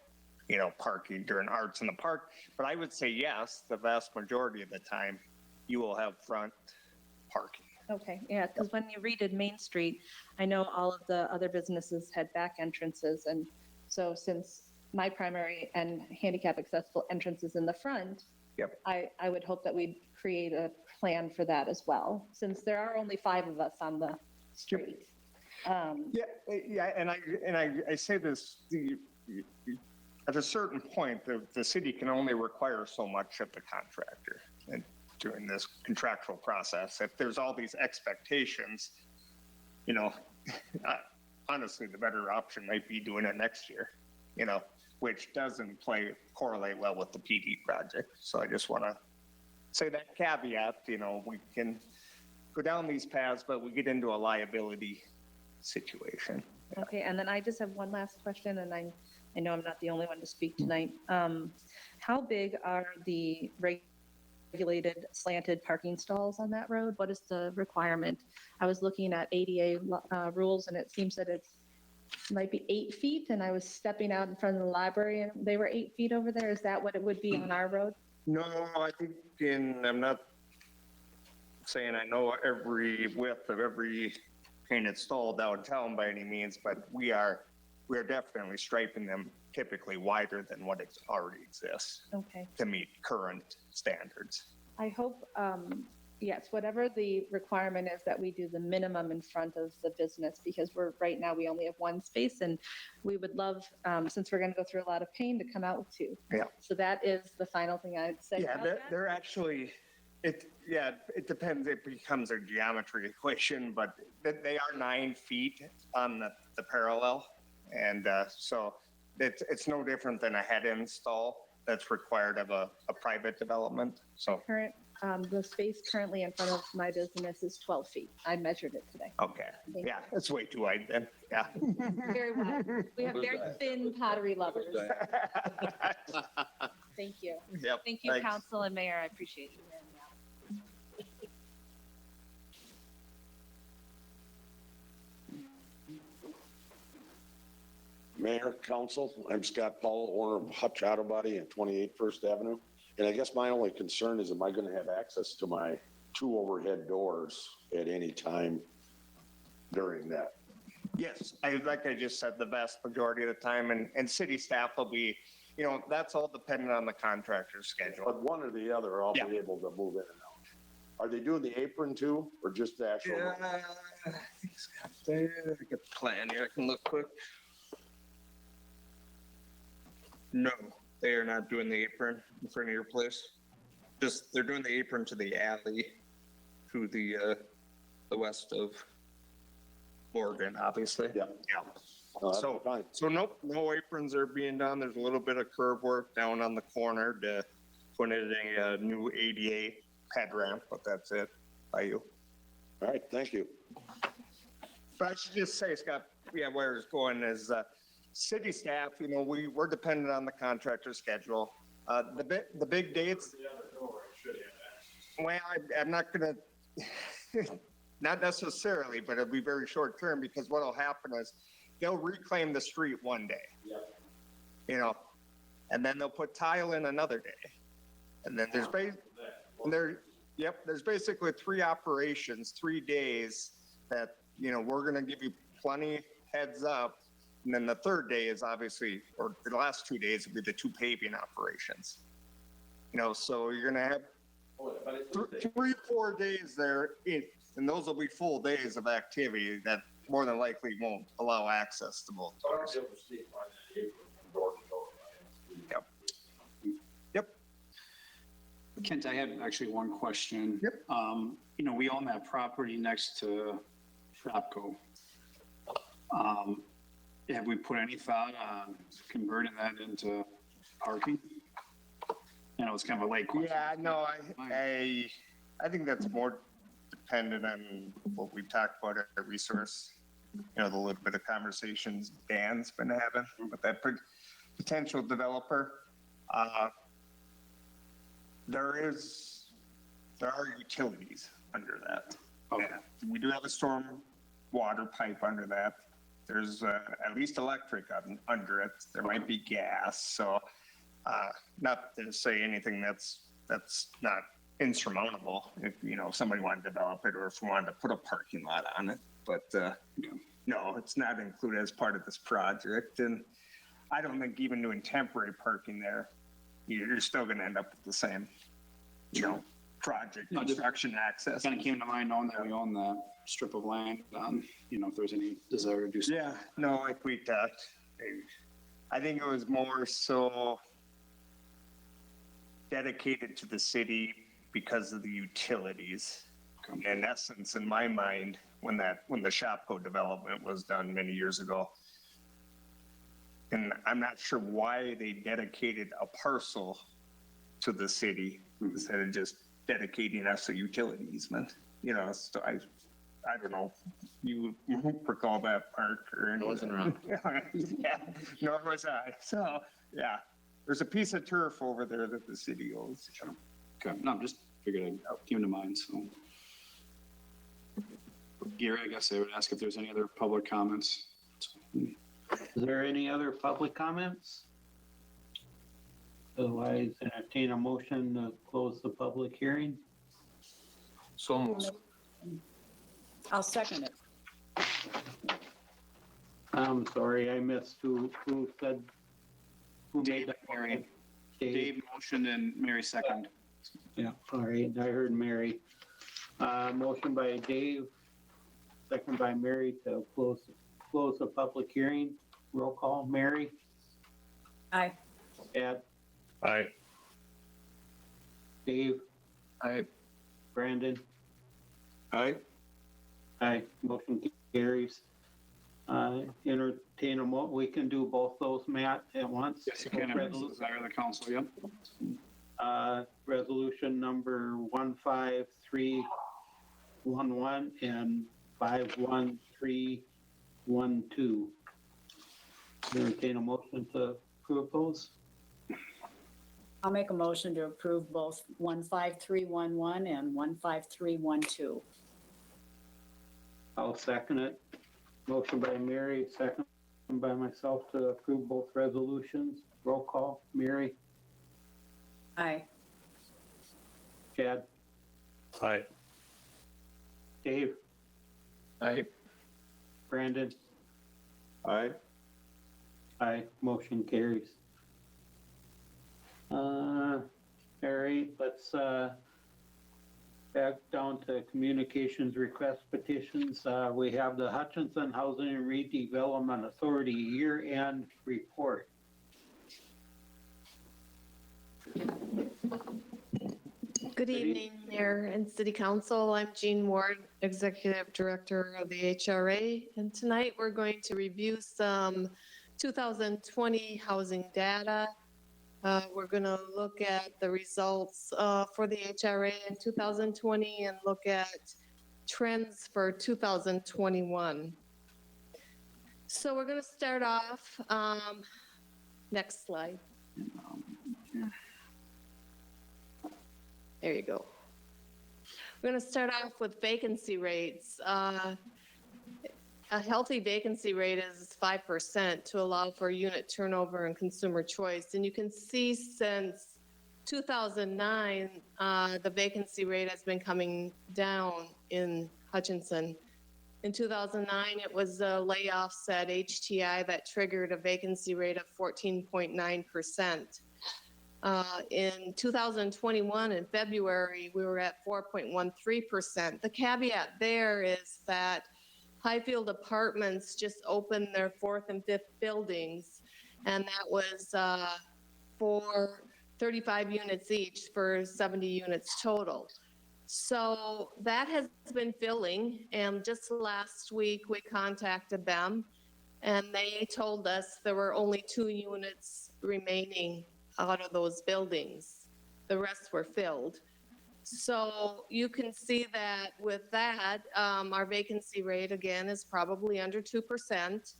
you know, parking during arts in the park. But I would say yes, the vast majority of the time you will have front parking. Okay, yeah, because when you redid Main Street, I know all of the other businesses had back entrances. And so since my primary and handicap accessible entrance is in the front, Yep. I would hope that we'd create a plan for that as well, since there are only 5 of us on the street. Yeah, and I say this, at a certain point, the city can only require so much of the contractor and during this contractual process. If there's all these expectations, you know, honestly, the better option might be doing it next year, you know, which doesn't correlate well with the PD project. So I just want to say that caveat, you know, we can go down these paths, but we get into a liability situation. Okay, and then I just have one last question, and I know I'm not the only one to speak tonight. How big are the regulated slanted parking stalls on that road? What is the requirement? I was looking at ADA rules, and it seems that it might be 8 feet, and I was stepping out in front of the library, and they were 8 feet over there. Is that what it would be on our road? No, I think I'm not saying I know every width of every painted stall downtown by any means, but we are definitely striping them typically wider than what already exists Okay. to meet current standards. I hope, yes, whatever the requirement is, that we do the minimum in front of the business, because right now we only have 1 space, and we would love, since we're going to go through a lot of pain, to come out with 2. Yeah. So that is the final thing I'd say. Yeah, about that. they're actually, it depends. It becomes a geometry equation, but they are 9 feet on the parallel. And so it's no different than a head install that's required of a private development. So, The space currently in front of my business is 12 feet. I measured it today. okay. Thank Yeah, it's way too wide then. Yeah. Very wide. We have very thin pottery lovers. Thank you. Yep, Thank you, thanks. council and mayor. I appreciate you hearing me out. Mayor, council, I'm Scott Powell, owner of Hutch Auto Body at 28 First Avenue. And I guess my only concern is, am I going to have access to my 2 overhead doors at any time during that? Yes, like I just said, the vast majority of the time, and city staff will be, you know, that's all dependent on the contractor's schedule. But one or the other, I'll be able to move in and out. Are they doing the apron too, or just the actual? Yeah, I think Scott, I got the plan here. I can look quick. No, they are not doing the apron in front of your place. Just, they're doing the apron to the alley to the west of Morgan, obviously. Yeah. Yeah. So nope, no aprons are being done. There's a little bit of curb work down on the corner to put in a new ADA pad ramp, but that's it by you. All right, thank you. But I should just say, Scott, yeah, where it's going is, city staff, you know, we're dependent on the contractor's schedule. The big dates. Well, I'm not gonna, not necessarily, but it'll be very short term, because what'll happen is they'll reclaim the street one day. You know, and then they'll put tile in another day. And then there's basically 3 operations, 3 days that, you know, we're gonna give you plenty heads up. And then the 3rd day is obviously, or the last 2 days will be the 2 paving operations. You know, so you're gonna have 3, 4 days there, and those will be full days of activity that more than likely won't allow access to both doors. Yep. Kent, I had actually one question. Yep. You know, we own that property next to Shopko. Have we put any thought on converting that into parking? You know, it's kind of a late question. Yeah, no, I think that's more dependent on what we've talked about at resource. You know, the little bit of conversations Dan's been having with that potential developer. There are utilities under that. Okay. Yeah, we do have a storm water pipe under that. There's at least electric under it. There might be gas. So not to say anything that's not insurmountable if, you know, somebody wanted to develop it or if we wanted to put a parking lot on it. But no, it's not included as part of this project. And I don't think even doing temporary parking there, you're still going to end up with the same, you know, project construction access. Kind of came to mind knowing that we own that strip of land. You know, if there's any desire to do something. Yeah, no, like we talked. I think it was more so dedicated to the city because of the utilities. In essence, in my mind, when the Shopko development was done many years ago, and I'm not sure why they dedicated a parcel to the city instead of just dedicating us a utility easement. You know, so I don't know. You recall that, Mark? Or I wasn't around. Yeah, nor was I. So, yeah, there's a piece of turf over there that the city owns. Okay. No, just figured it came to mind. So, Gary, I guess I would ask if there's any other public comments. Is there any other public comments? Otherwise, entertain a motion to close the public hearing. So moved. I'll second it. I'm sorry, I missed who said, who made that? Mary. Dave motioned and Mary second. Yeah, all right, I heard Mary. Motion by Dave, second by Mary to close the public hearing. Roll call, Mary, Aye. Ed, Aye. Dave, Aye. Brandon, Aye. aye, motion carries. Entertain a we can do both those, Matt, at once. Yes, you can. If it's the desire of the council. Yep. Resolution number 15311 and 51312. Entertain a motion to approve those. I'll make a motion to approve both 15311 and 15312. I'll second it. Motion by Mary, second by myself to approve both resolutions. Roll call, Mary, Aye. Chad, Aye. Dave, Aye. Brandon, Aye. aye, motion carries. All right, let's back down to communications request petitions. We have the Hutchinson Housing and Redevelopment Authority year-end report. Good evening, Mayor and City Council. I'm Jean Ward, Executive Director of the HRA, and tonight we're going to review some 2020 housing data. We're going to look at the results for the HRA in 2020 and look at trends for 2021. So we're going to start off, next slide. There you go. We're going to start off with vacancy rates. A healthy vacancy rate is 5% to allow for unit turnover and consumer choice. And you can see since 2009, the vacancy rate has been coming down in Hutchinson. In 2009, it was the layoffs at HTI that triggered a vacancy rate of 14.9%. In 2021, in February, we were at 4.13%. The caveat there is that Highfield Apartments just opened their 4th and 5th buildings, and that was for 35 units each for 70 units total. So that has been filling, and just last week we contacted them and they told us there were only 2 units remaining out of those buildings. The rest were filled. So you can see that with that, our vacancy rate again is probably under 2%.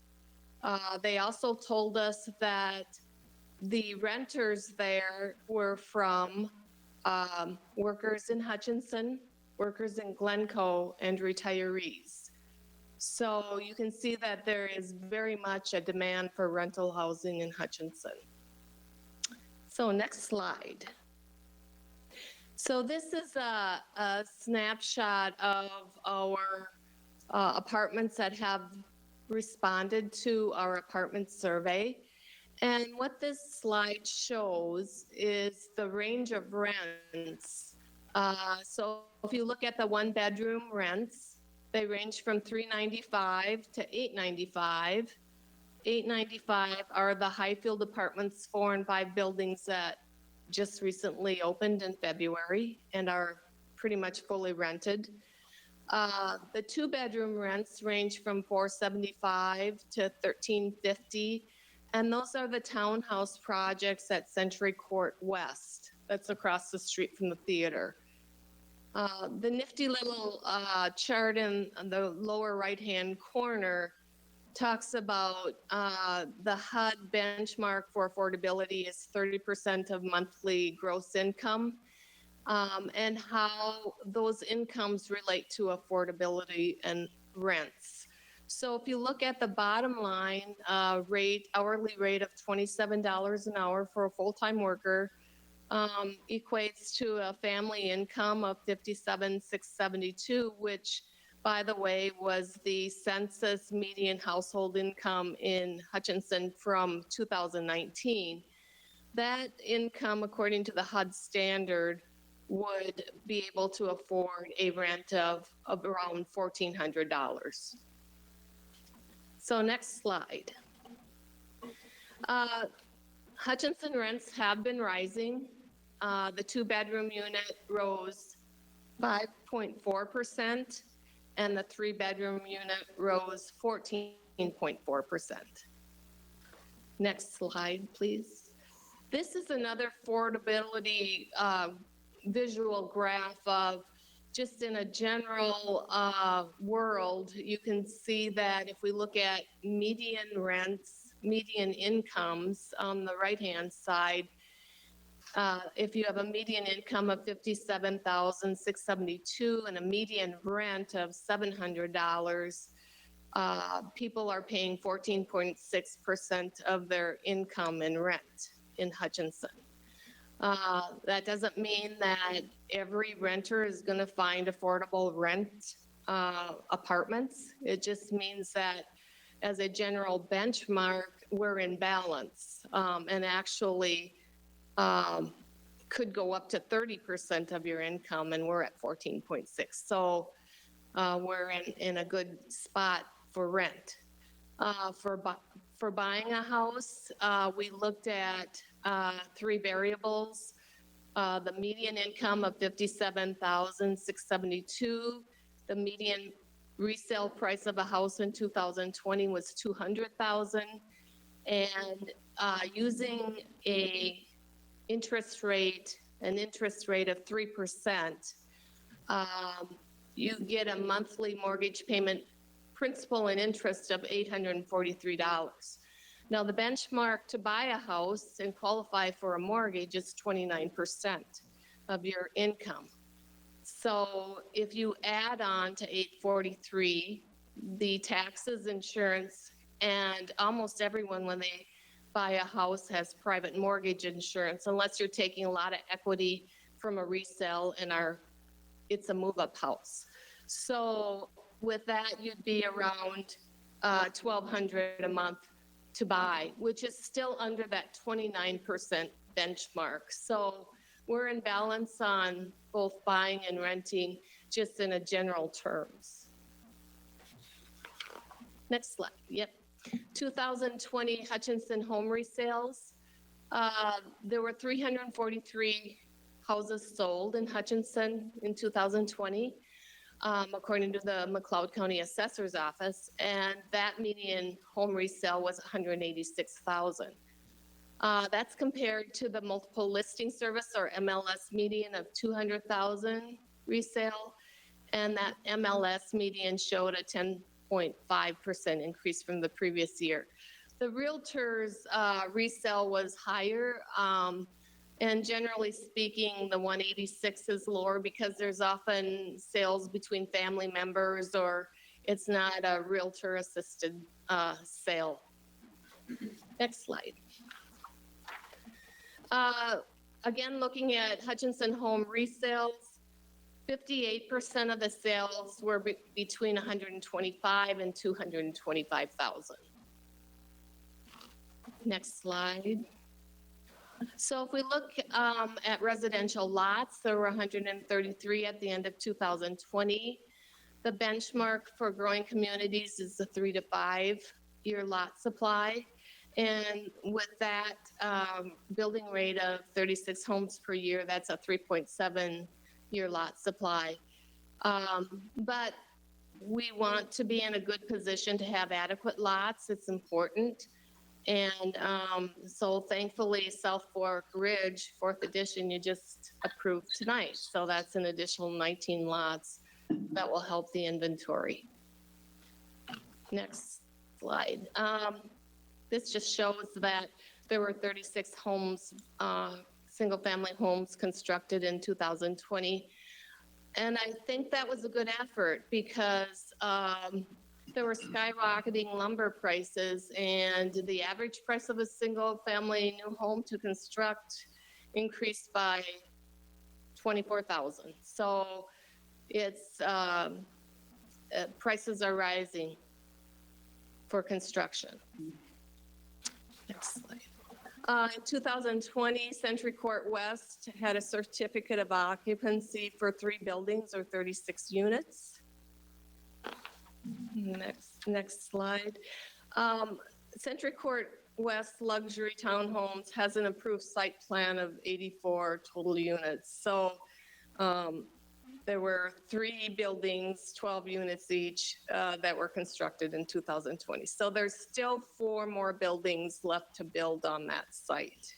They also told us that the renters there were from workers in Hutchinson, workers in Glencoe, and retirees. So you can see that there is very much a demand for rental housing in Hutchinson. So next slide. So this is a snapshot of our apartments that have responded to our apartment survey. And what this slide shows is the range of rents. So if you look at the 1-bedroom rents, they range from $395 to $895. $895 are the Highfield Apartments 4 and 5 buildings that just recently opened in February and are pretty much fully rented. The 2-bedroom rents range from $475 to $1350, and those are the townhouse projects at Century Court West. That's across the street from the theater. The nifty little chart in the lower right-hand corner talks about the HUD benchmark for affordability is 30% of monthly gross income, and how those incomes relate to affordability and rents. So if you look at the bottom line hourly rate of $27 an hour for a full-time worker, equates to a family income of $57,672, which, by the way, was the census median household income in Hutchinson from 2019. That income, according to the HUD standard, would be able to afford a rent of around $1,400. So next slide. Hutchinson rents have been rising. The 2-bedroom unit rose 5.4%, and the 3-bedroom unit rose 14.4%. Next slide, please. This is another affordability visual graph of just in a general world. You can see that if we look at median rents, median incomes on the right-hand side, if you have a median income of $57,672 and a median rent of $700, people are paying 14.6% of their income in rent in Hutchinson. That doesn't mean that every renter is going to find affordable rent apartments. It just means that as a general benchmark, we're in balance, and actually could go up to 30% of your income, and we're at 14.6. So we're in a good spot for rent. For buying a house, we looked at 3 variables. The median income of $57,672. The median resale price of a house in 2020 was $200,000. And using an interest rate of 3%, you get a monthly mortgage payment, principal and interest of $843. Now, the benchmark to buy a house and qualify for a mortgage is 29% of your income. So if you add on to $843, the taxes, insurance, and almost everyone when they buy a house has private mortgage insurance, unless you're taking a lot of equity from a resale and it's a move-up house. So with that, you'd be around $1,200 a month to buy, which is still under that 29% benchmark. So we're in balance on both buying and renting, just in a general terms. Next slide. Yep. 2020 Hutchinson home resales. There were 343 houses sold in Hutchinson in 2020, according to the McLeod County Assessor's Office, and that median home resale was 186,000. That's compared to the multiple listing service, or MLS, median of 200,000 resale, and that MLS median showed a 10.5% increase from the previous year. The realtors' resale was higher, and generally speaking, the 186 is lower because there's often sales between family members, or it's not a realtor-assisted sale. Next slide. Again, looking at Hutchinson home resales, 58% of the sales were between 125 and 225,000. Next slide. So if we look at residential lots, there were 133 at the end of 2020. The benchmark for growing communities is the 3 to 5 year lot supply. And with that building rate of 36 homes per year, that's a 3.7 year lot supply. But we want to be in a good position to have adequate lots. It's important. And so thankfully, South Fork Ridge, 4th edition, you just approved tonight. So that's an additional 19 lots that will help the inventory. Next slide. This just shows that there were 36 homes, single-family homes constructed in 2020. And I think that was a good effort because there were skyrocketing lumber prices, and the average price of a single-family new home to construct increased by $24,000. So it's prices are rising for construction. Next slide. In 2020, Century Court West had a certificate of occupancy for 3 buildings or 36 units. Next slide. Century Court West Luxury Townhomes has an approved site plan of 84 total units. So there were 3 buildings, 12 units each, that were constructed in 2020. So there's still 4 more buildings left to build on that site.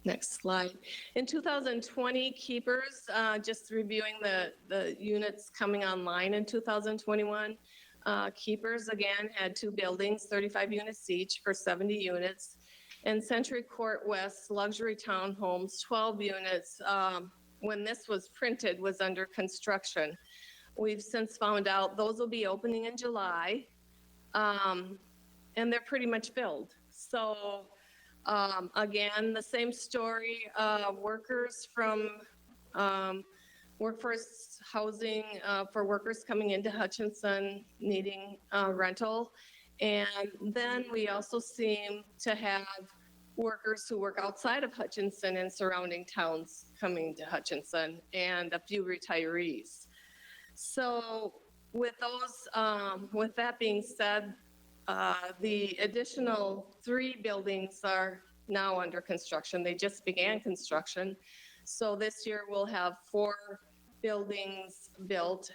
Next slide. In 2020, Keepers, just reviewing the units coming online in 2021, Keepers again had 2 buildings, 35 units each for 70 units. And Century Court West Luxury Townhomes, 12 units, when this was printed, was under construction. We've since found out those will be opening in July, and they're pretty much filled. So again, the same story, workers from workforce housing for workers coming into Hutchinson needing rental. And then we also seem to have workers who work outside of Hutchinson and surrounding towns coming to Hutchinson, and a few retirees. So with those, with that being said, the additional 3 buildings are now under construction. They just began construction. So this year we'll have 4 buildings built,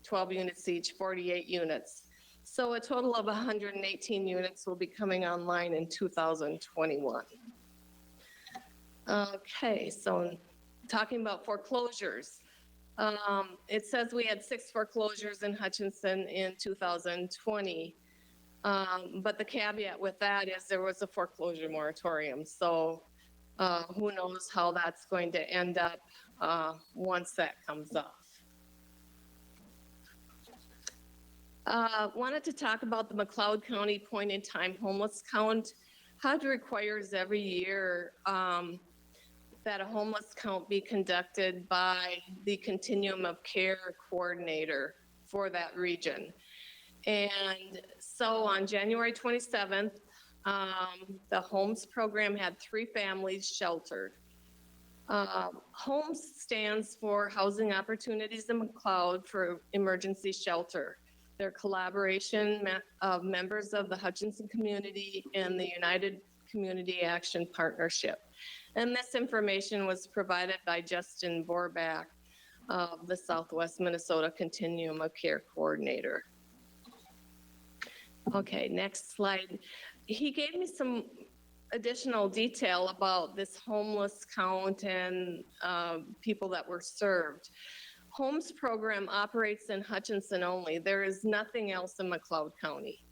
12 units each, 48 units. So a total of 118 units will be coming online in 2021. Okay, so talking about foreclosures. It says we had 6 foreclosures in Hutchinson in 2020. But the caveat with that is there was a foreclosure moratorium. So who knows how that's going to end up once that comes off. Wanted to talk about the McLeod County point-in-time homeless count. HUD requires every year that a homeless count be conducted by the Continuum of Care coordinator for that region. And so on January 27th, the HOMES program had 3 families sheltered. HOMES stands for Housing Opportunities in McLeod for Emergency Shelter. They're collaboration of members of the Hutchinson community and the United Community Action Partnership. And this information was provided by Justin Borbach, the Southwest Minnesota Continuum of Care Coordinator. Okay, next slide. He gave me some additional detail about this homeless count and people that were served. Homes program operates in Hutchinson only. There is nothing else in McLeod County.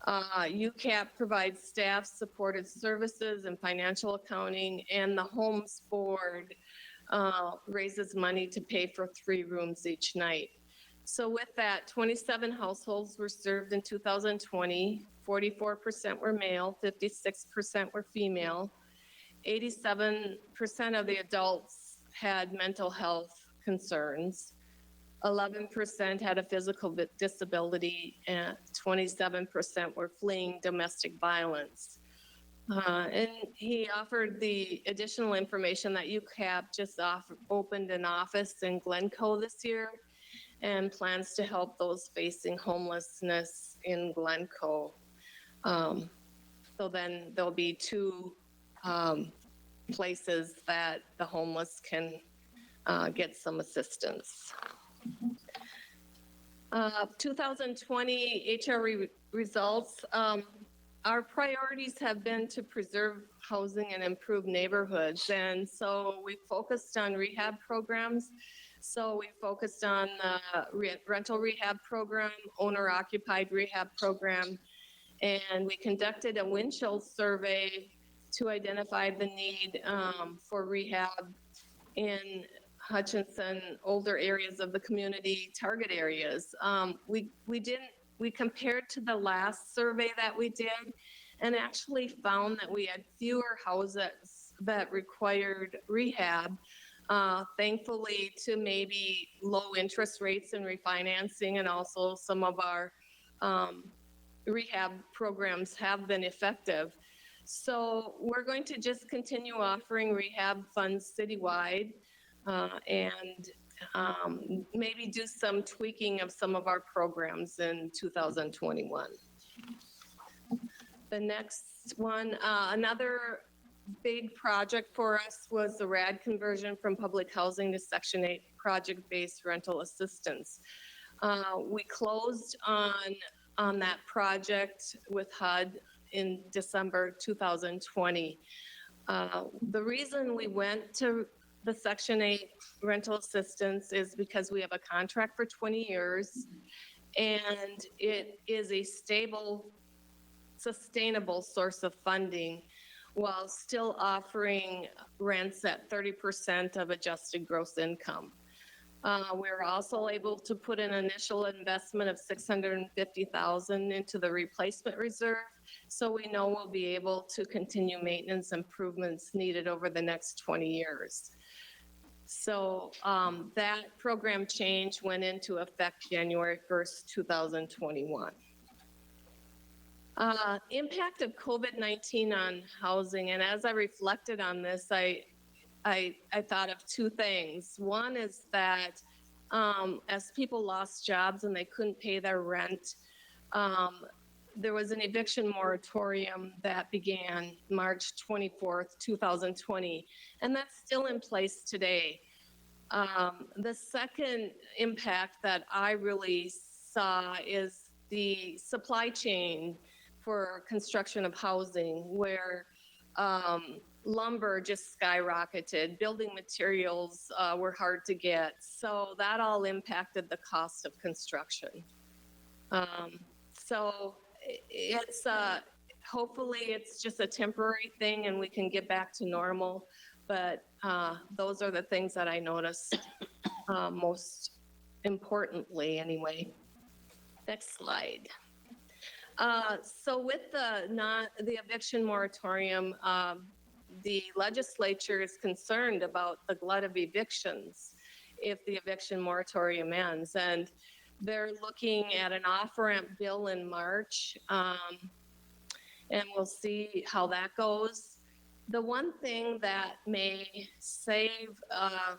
UCAP provides staff-supported services and financial accounting, and the Homes Board raises money to pay for 3 rooms each night. So with that, 27 households were served in 2020, 44% were male, 56% were female, 87% of the adults had mental health concerns, 11% had a physical disability, and 27% were fleeing domestic violence. And he offered the additional information that UCAP just opened an office in Glencoe this year and plans to help those facing homelessness in Glencoe. So then there'll be 2 places that the homeless can get some assistance. 2020 HR results. Our priorities have been to preserve housing and improve neighborhoods. And so we focused on rehab programs. So we focused on the rental rehab program, owner-occupied rehab program, and we conducted a windshield survey to identify the need for rehab in Hutchinson, older areas of the community, target areas. We compared to the last survey that we did and actually found that we had fewer houses that required rehab. Thankfully to maybe low interest rates and refinancing, and also some of our rehab programs have been effective. So we're going to just continue offering rehab funds citywide and maybe do some tweaking of some of our programs in 2021. The next one, another big project for us was the RAD conversion from public housing to Section 8 project-based rental assistance. We closed on that project with HUD in December 2020. The reason we went to the Section 8 rental assistance is because we have a contract for 20 years and it is a stable, sustainable source of funding while still offering rents at 30% of adjusted gross income. We're also able to put an initial investment of $650,000 into the replacement reserve, so we know we'll be able to continue maintenance improvements needed over the next 20 years. So that program change went into effect January 1st, 2021. Impact of COVID-19 on housing, and as I reflected on this, I thought of 2 things. One is that as people lost jobs and they couldn't pay their rent, there was an eviction moratorium that began March 24th, 2020, and that's still in place today. The second impact that I really saw is the supply chain for construction of housing, where lumber just skyrocketed, building materials were hard to get. So that all impacted the cost of construction. So it's hopefully it's just a temporary thing and we can get back to normal. But those are the things that I noticed most importantly anyway. Next slide. So with the eviction moratorium, the legislature is concerned about the glut of evictions if the eviction moratorium ends. And they're looking at an off-ramp bill in March, and we'll see how that goes. The one thing that may save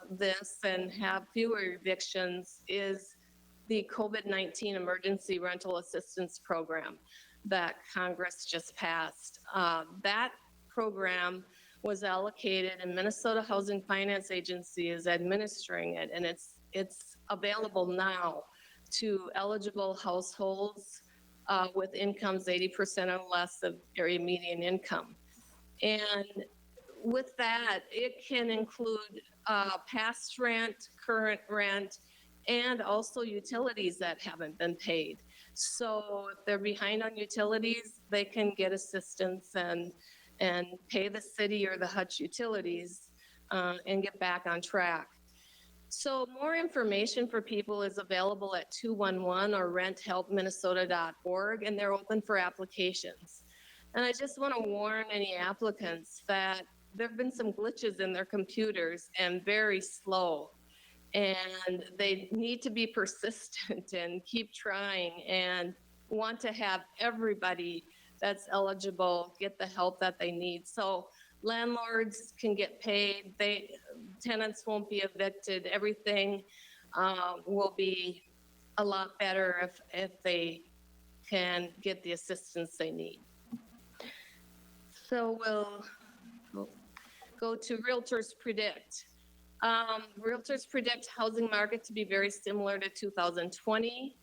this and have fewer evictions is the COVID-19 Emergency Rental Assistance Program that Congress just passed. That program was allocated and Minnesota Housing Finance Agency is administering it. And it's available now to eligible households with incomes 80% or less of area median income. And with that, it can include past rent, current rent, and also utilities that haven't been paid. So if they're behind on utilities, they can get assistance and pay the city or the Hutch utilities and get back on track. So more information for people is available at 211 or renthelpminnesota.org, and they're open for applications. And I just want to warn any applicants that there have been some glitches in their computers and very slow. And they need to be persistent and keep trying and want to have everybody that's eligible get the help that they need. So landlords can get paid, tenants won't be evicted, everything will be a lot better if they can get the assistance they need. So we'll go to Realtors Predict. Realtors predict housing market to be very similar to 2020.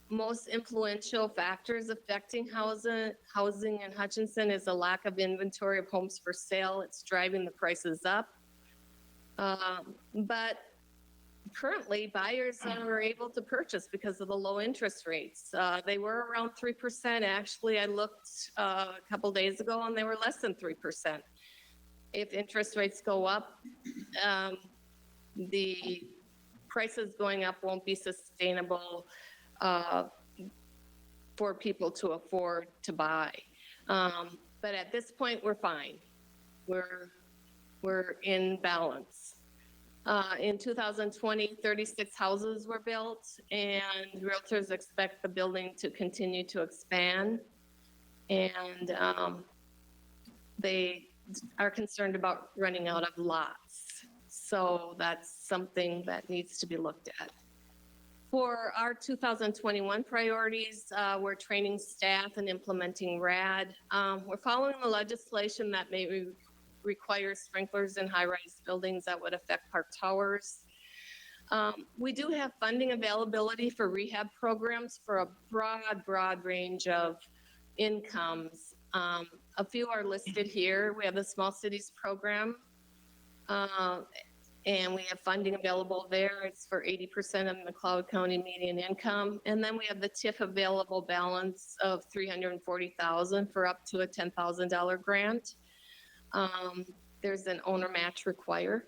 Most influential factors affecting housing in Hutchinson is a lack of inventory of homes for sale. It's driving the prices up. But currently, buyers are able to purchase because of the low interest rates. They were around 3%. Actually, I looked a couple days ago and they were less than 3%. If interest rates go up, the prices going up won't be sustainable for people to afford to buy. But at this point, we're fine. We're in balance. In 2020, 36 houses were built, and realtors expect the building to continue to expand. And they are concerned about running out of lots. So that's something that needs to be looked at. For our 2021 priorities, we're training staff and implementing RAD. We're following the legislation that may require sprinklers in high-rise buildings that would affect park towers. We do have funding availability for rehab programs for a broad range of incomes. A few are listed here. We have the Small Cities Program, and we have funding available there. It's for 80% of McLeod County median income. And then we have the TIF available balance of $340,000 for up to a $10,000 grant. There's an owner match required.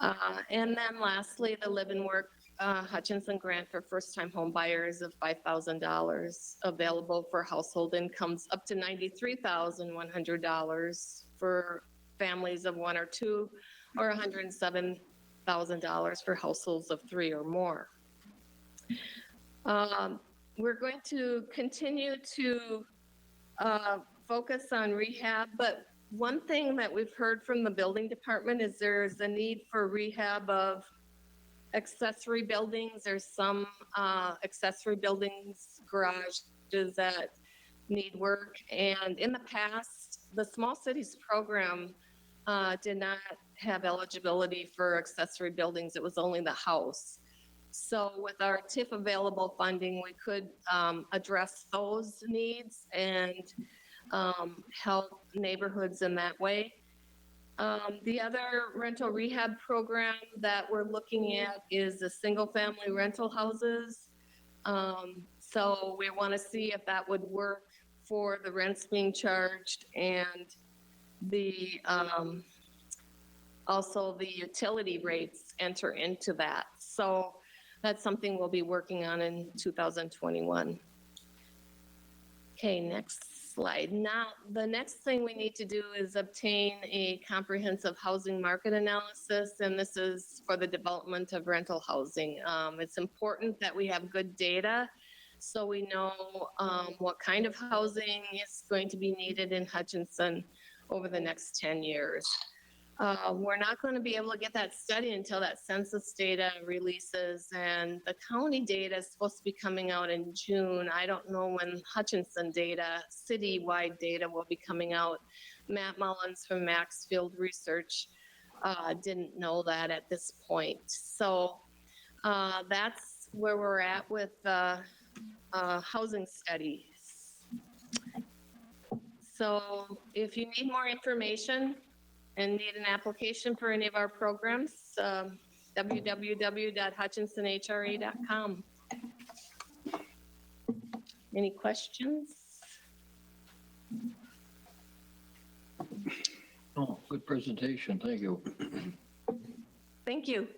And then lastly, the Live and Work Hutchinson grant for first-time home buyers of $5,000 available for household incomes up to $93,100 for families of one or two, or $107,000 for households of three or more. We're going to continue to focus on rehab, but one thing that we've heard from the building department is there's a need for rehab of accessory buildings. There's some accessory buildings, garages that need work. And in the past, the Small Cities Program did not have eligibility for accessory buildings. It was only the house. So with our TIF available funding, we could address those needs and help neighborhoods in that way. The other rental rehab program that we're looking at is the single-family rental houses. So we want to see if that would work for the rents being charged and the also the utility rates enter into that. So that's something we'll be working on in 2021. Okay, next slide. Now, the next thing we need to do is obtain a comprehensive housing market analysis, and this is for the development of rental housing. It's important that we have good data so we know what kind of housing is going to be needed in Hutchinson over the next 10 years. We're not going to be able to get that study until that census data releases, and the county data is supposed to be coming out in June. I don't know when Hutchinson data, citywide data, will be coming out. Matt Mullins from Maxfield Research didn't know that at this point. So that's where we're at with housing studies. So if you need more information and need an application for any of our programs, www.hutchinsonhre.com. Any questions? Oh, good presentation. Thank you. Thank you.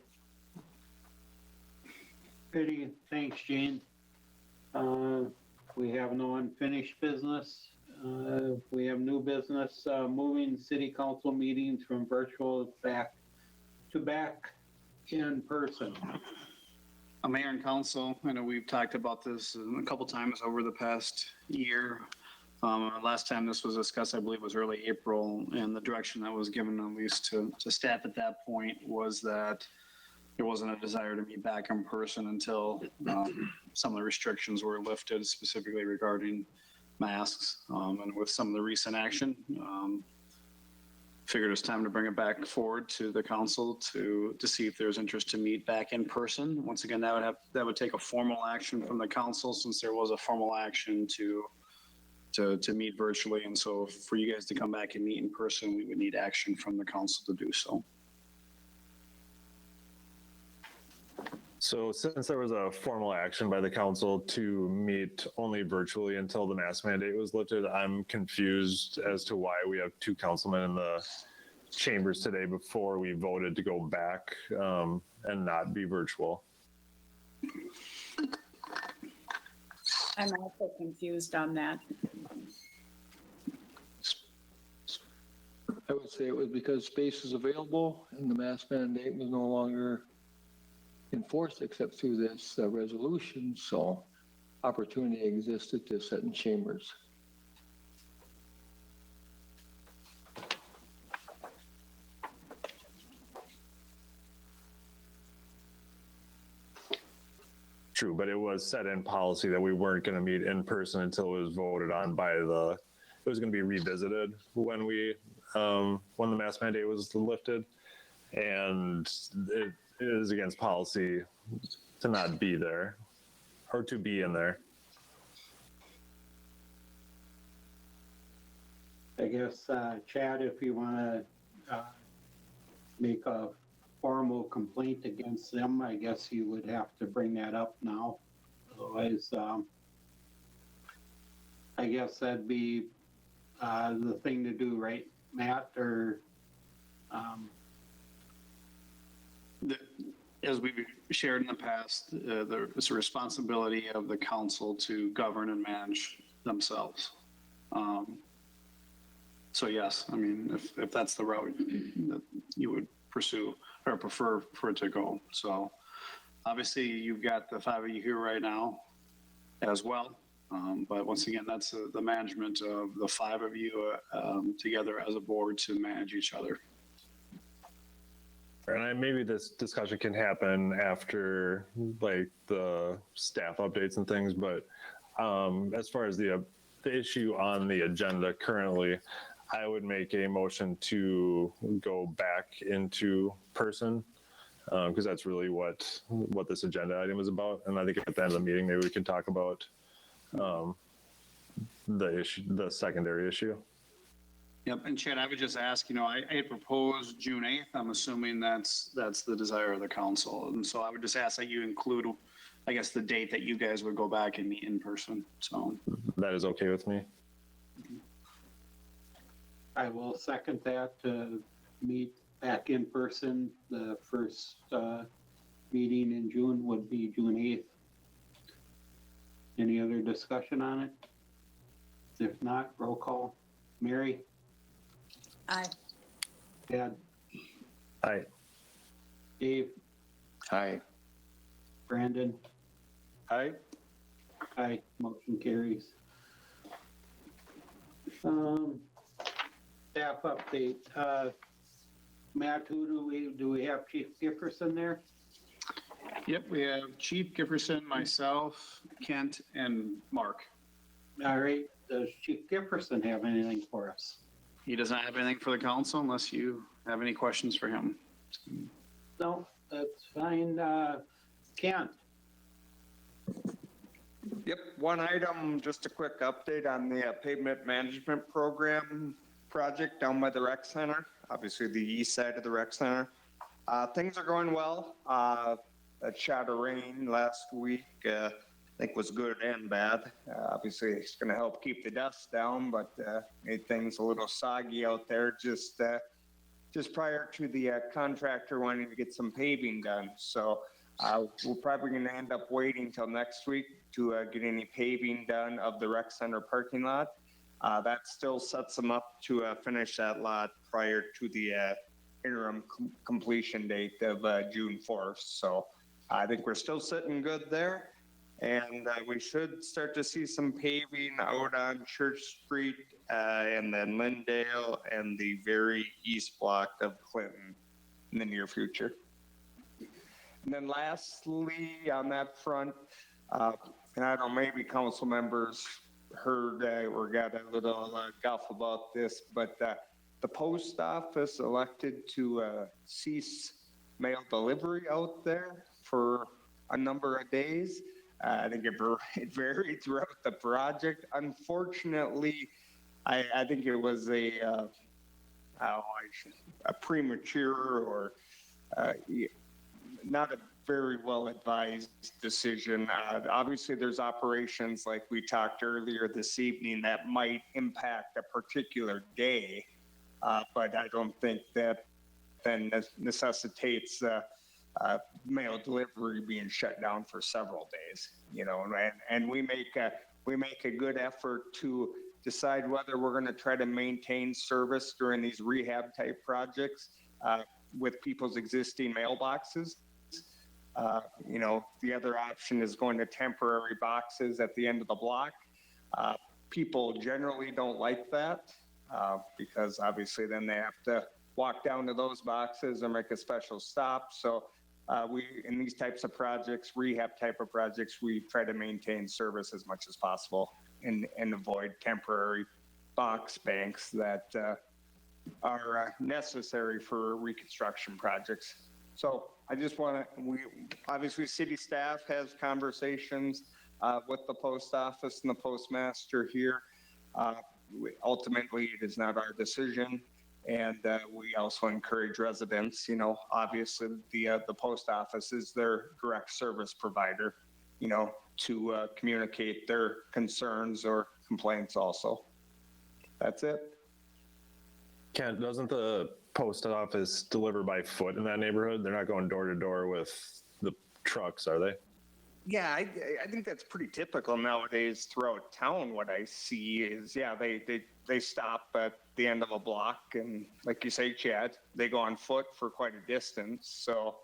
Pretty, thanks, Jane. We have no unfinished business. We have new business, moving city council meetings from virtual back in person. Mayor and council, I know we've talked about this a couple times over the past year. Last time this was discussed, I believe, was early April, and the direction that was given, at least to staff at that point, was that there wasn't a desire to meet back in person until some of the restrictions were lifted, specifically regarding masks. And with some of the recent action, figured it's time to bring it back forward to the council to see if there's interest to meet back in person. Once again, that would take a formal action from the council, since there was a formal action to meet virtually. And so for you guys to come back and meet in person, we would need action from the council to do so. So since there was a formal action by the council to meet only virtually until the mask mandate was lifted, I'm confused as to why we have two councilmen in the chambers today before we voted to go back and not be virtual. I'm also confused on that. I would say it was because space is available and the mask mandate was no longer enforced except through this resolution, so opportunity existed to sit in chambers. True, but it was set in policy that we weren't going to meet in person until it was voted on by it was going to be revisited when the mask mandate was lifted, and it is against policy to not be there or to be in there. I guess, Chad, if you want to make a formal complaint against them, I guess you would have to bring that up now. Otherwise, I guess that'd be the thing to do, right, Matt? Or as we've shared in the past, it's a responsibility of the council to govern and manage themselves. So yes, I mean, if that's the route that you would pursue or prefer for it to go. So obviously you've got the five of you here right now as well. But once again, that's the management of the five of you together as a board to manage each other. And maybe this discussion can happen after like the staff updates and things, but as far as the issue on the agenda currently, I would make a motion to go back into person because that's really what this agenda item is about. And I think at the end of the meeting, maybe we can talk about the secondary issue. Yep, and Chad, I would just ask, I had proposed June 8th. I'm assuming that's the desire of the council. And so I would just ask that you include, I guess, the date that you guys would go back and meet in person. So that is okay with me. I will second that to meet back in person. The first meeting in June would be June 8th. Any other discussion on it? If not, roll call. Mary? Aye. Dad? Aye. Dave? Aye. Brandon? Aye. Aye. Motion carries. Staff update. Matt, who do we have Chief Gifferson there? Yep, we have Chief Gifferson, myself, Kent, and Mark. All right, does Chief Gifferson have anything for us? He does not have anything for the council unless you have any questions for him. No, that's fine. Kent? Yep, one item, just a quick update on the pavement management program project down by the rec center, obviously the east side of the rec center. Things are going well. A shot of rain last week, I think was good and bad. Obviously it's gonna help keep the dust down, but made things a little soggy out there just prior to the contractor wanting to get some paving done. So we're probably going to end up waiting till next week to get any paving done of the rec center parking lot. That still sets them up to finish that lot prior to the interim completion date of June 4th. So I think we're still sitting good there. And we should start to see some paving out on Church Street and then Lindale and the very east block of Clinton in the near future. And then lastly, on that front, and I don't know, maybe council members heard or got a little guff about this, but the post office elected to cease mail delivery out there for a number of days. I think it varied throughout the project. Unfortunately, I think it was a premature or not a very well advised decision. Obviously, there's operations like we talked earlier this evening that might impact a particular day, but I don't think that then necessitates mail delivery being shut down for several days. You know, and we make a good effort to decide whether we're going to try to maintain service during these rehab type projects with people's existing mailboxes. You know, the other option is going to temporary boxes at the end of the block. People generally don't like that because obviously then they have to walk down to those boxes or make a special stop. So in these types of projects, rehab type of projects, we try to maintain service as much as possible and avoid temporary box banks that are necessary for reconstruction projects. So I just want to, obviously city staff has conversations with the post office and the postmaster here. Ultimately, it is not our decision. And we also encourage residents, you know, obviously the post office is their direct service provider, you know, to communicate their concerns or complaints also. That's it. Kent, doesn't the post office deliver by foot in that neighborhood? They're not going door to door with the trucks, are they? Yeah, I think that's pretty typical nowadays throughout town. What I see is, yeah, they stop at the end of a block, and like you say, Chad, they go on foot for quite a distance. So,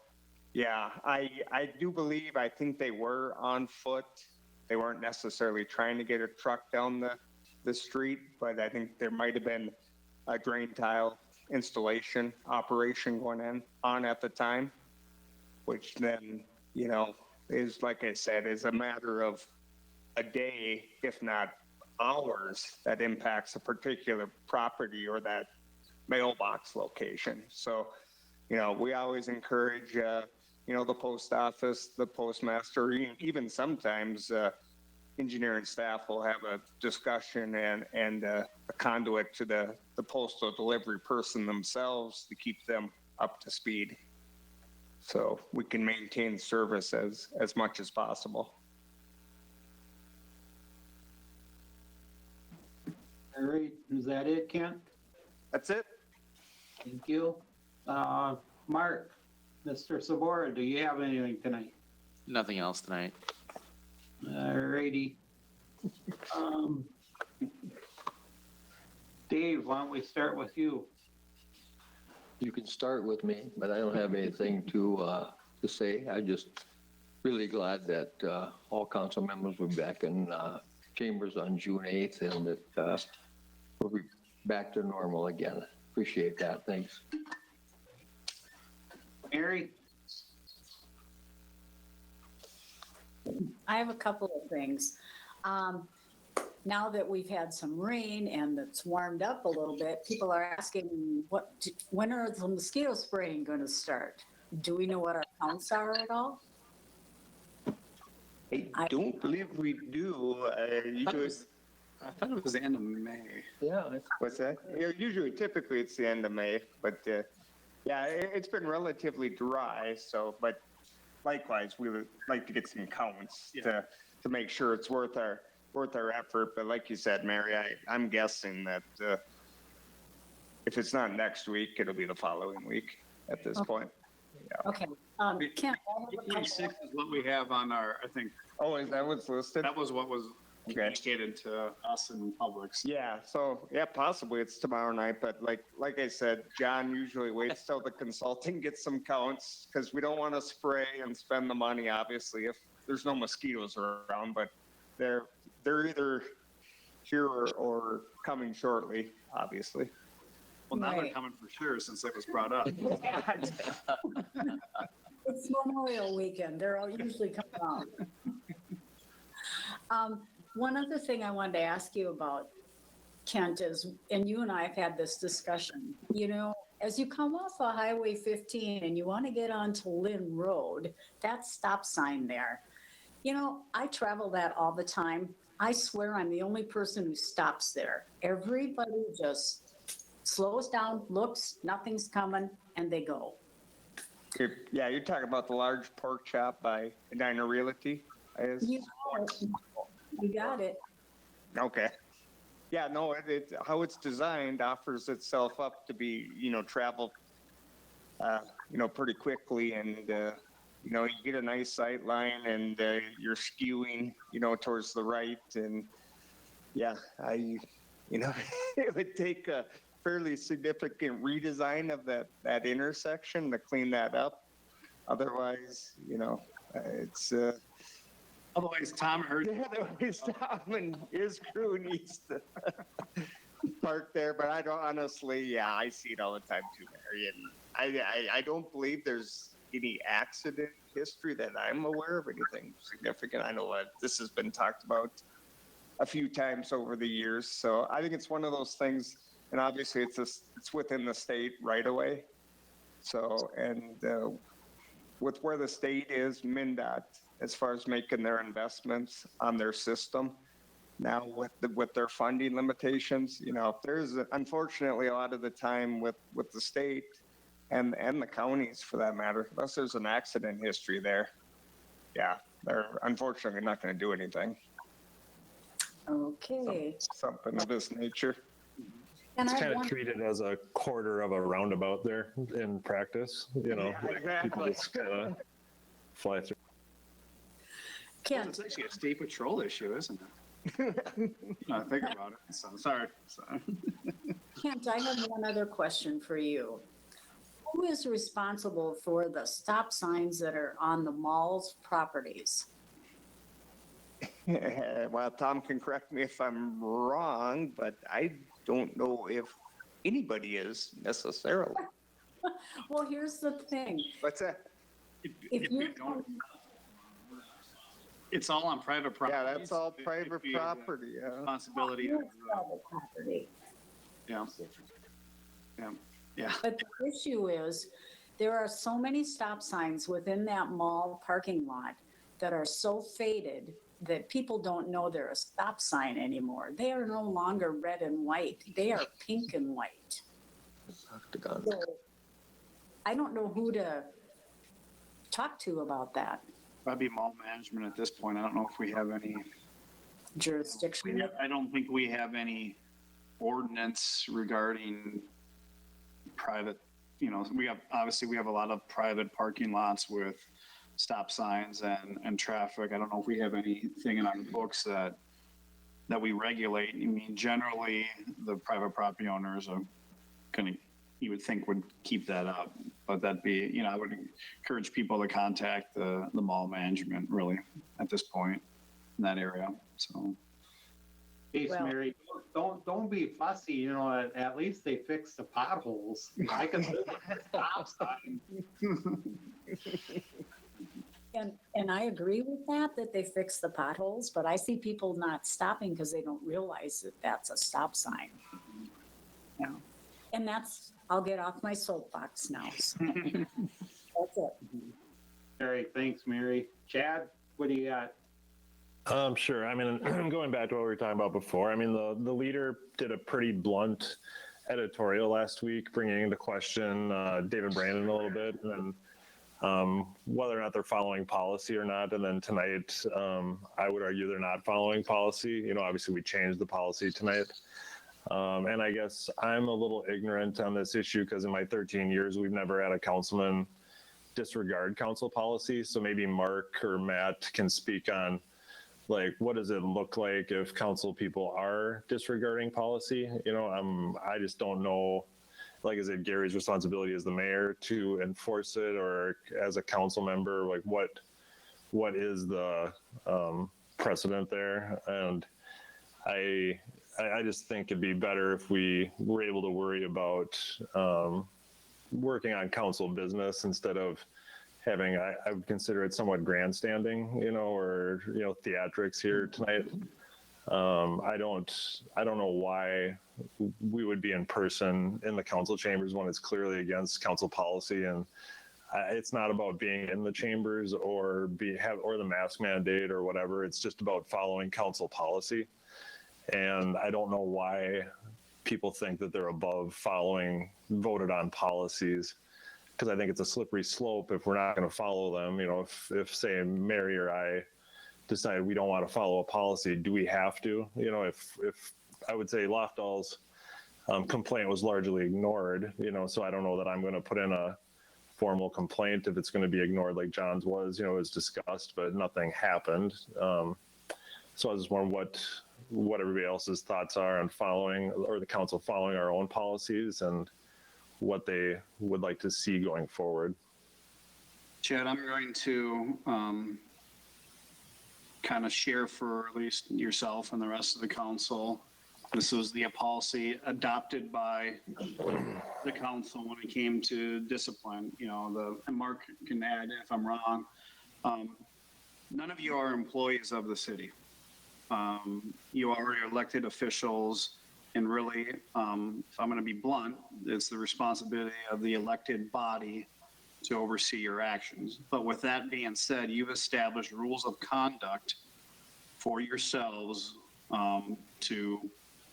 yeah, I do believe, I think they were on foot. They weren't necessarily trying to get a truck down the street, but I think there might have been a drain tile installation operation going on at the time, which then, you know, is, like I said, is a matter of a day, if not hours, that impacts a particular property or that mailbox location. So, you know, we always encourage, you know, the post office, the postmaster, even sometimes engineering staff will have a discussion and a conduit to the postal delivery person themselves to keep them up to speed. So we can maintain service as much as possible. All right, is that it, Kent? That's it. Thank you. Mark, Mr. Sabora, do you have anything tonight? Nothing else tonight. All righty. Dave, why don't we start with you? You can start with me, but I don't have anything to say. I'm just really glad that all council members will be back in chambers on June 8th and that we'll be back to normal again. Appreciate that. Thanks. Mary? I have a couple of things. Now that we've had some rain and it's warmed up a little bit, people are asking, when are the mosquito spraying going to start? Do we know what our counts are at all? I don't believe we do. Usually, I thought it was the end of May. Yeah, what's that? Yeah, usually, typically, it's the end of May, but yeah, it's been relatively dry. So, but likewise, we would like to get some counts to make sure it's worth our effort. But like you said, Mary, I'm guessing that if it's not next week, it'll be the following week at this point. Yeah. Okay. Kent, I have a couple- 26 is what we have on our, I think, Oh, is that what's listed? that was what was communicated to us in public. Yeah, so yeah, possibly it's tomorrow night, but like I said, John usually waits till the consultant gets some counts because we don't want to spray and spend the money, obviously, if there's no mosquitoes around, but they're either here or coming shortly, obviously. Well, now they're Right. coming for sure since it was brought up. It's Memorial Weekend. They're all usually coming out. One other thing I wanted to ask you about, Kent, is, and you and I have had this discussion, you know, as you come off of Highway 15 and you want to get onto Lynn Road, that stop sign there, you know, I travel that all the time. I swear I'm the only person who stops there. Everybody just slows down, looks, nothing's coming, and they go. Yeah, you're talking about the large pork chop by Edina Realty. You got it. Okay. Yeah, no, how it's designed offers itself up to be, travel, pretty quickly, and you get a nice sight line, and you're skewing, towards the right, and yeah, it would take a fairly significant redesign of that intersection to clean that up. Otherwise, it's. Otherwise, Tom heard. Yeah, otherwise Tom and his crew needs to park there, but I don't honestly. Yeah, I see it all the time too, Mary, and I don't believe there's any accident history that I'm aware of, anything significant. I know this has been talked about a few times over the years, so I think it's one of those things. And obviously, it's within the state right away. So, and with where the state is, MnDOT, as far as making their investments on their system, now with their funding limitations, there's unfortunately a lot of the time with the state and the counties for that matter, unless there's an accident history there, yeah, they're unfortunately not going to do anything. Okay. Something of this nature. And It's I kind of want- treated as a quarter of a roundabout there in practice, Yeah, like people exactly. just kind of fly through. Kent, It's actually a state patrol issue, isn't it? No, think about it. So, sorry. Kent, I have one other question for you. Who is responsible for the stop signs that are on the mall's properties? Well, Tom can correct me if I'm wrong, but I don't know if anybody is necessarily. Well, here's the thing. What's that? If you It's all on private property. Yeah, that's all private property, yeah. Responsibility. It's private property. Yeah. Yeah. Yeah. But the issue is, there are so many stop signs within that mall parking lot that are so faded that people don't know they're a stop sign anymore. They are no longer red and white. They are pink and white. So I don't know who to talk to about that. Probably mall management at this point. I don't know if we have any Jurisdiction. I don't think we have any ordinance regarding private, we have a lot of private parking lots with stop signs and traffic. I don't know if we have anything in our books that we regulate. I mean, generally, the private property owners are you would think would keep that up, but that'd be, I would encourage people to contact the mall management really at this point in that area. So Geez, Well- Mary, don't be fussy, you know, at least they fixed the potholes. I can live with that stop sign. And I agree with that they fix the potholes, but I see people not stopping because they don't realize that that's a stop sign. Yeah. And I'll get off my soapbox now. So. That's it. Mary, thanks, Mary. Chad, what do you got? Sure. I mean, going back to what we were talking about before, I mean, the leader did a pretty blunt editorial last week, bringing into question David Brandon a little bit, and whether or not they're following policy or not. And then tonight, I would argue they're not following policy. You know, obviously we changed the policy tonight. And I guess I'm a little ignorant on this issue because in my 13 years, we've never had a councilman disregard council policy. So maybe Mark or Matt can speak on, like, what does it look like if council people are disregarding policy? You know, I just don't know, like, is it Gary's responsibility as the mayor to enforce it, or as a council member, like what is the precedent there? And I just think it'd be better if we were able to worry about working on council business instead of having, I would consider it somewhat grandstanding, you know, or, you know, theatrics here tonight. I don't know why we would be in person in the council chambers when it's clearly against council policy. And it's not about being in the chambers or the mask mandate or whatever. It's just about following council policy. And I don't know why people think that they're above following voted on policies, because I think it's a slippery slope if we're not going to follow them. You know, if say Mary or I decide we don't want to follow a policy, do we have to? You know, if I would say Lofdahl's complaint was largely ignored, you know, so I don't know that I'm going to put in a formal complaint if it's going to be ignored like John's was. You know, it was discussed, but nothing happened. So I was just wondering what everybody else's thoughts are on following, or the council following our own policies, and what they would like to see going forward. Chad, I'm going to kind of share for at least yourself and the rest of the council. This was the policy adopted by the council when it came to discipline. You know, and Mark can add if I'm wrong. None of you are employees of the city. You are elected officials. And really, if I'm going to be blunt, it's the responsibility of the elected body to oversee your actions. But with that being said, you've established rules of conduct for yourselves to,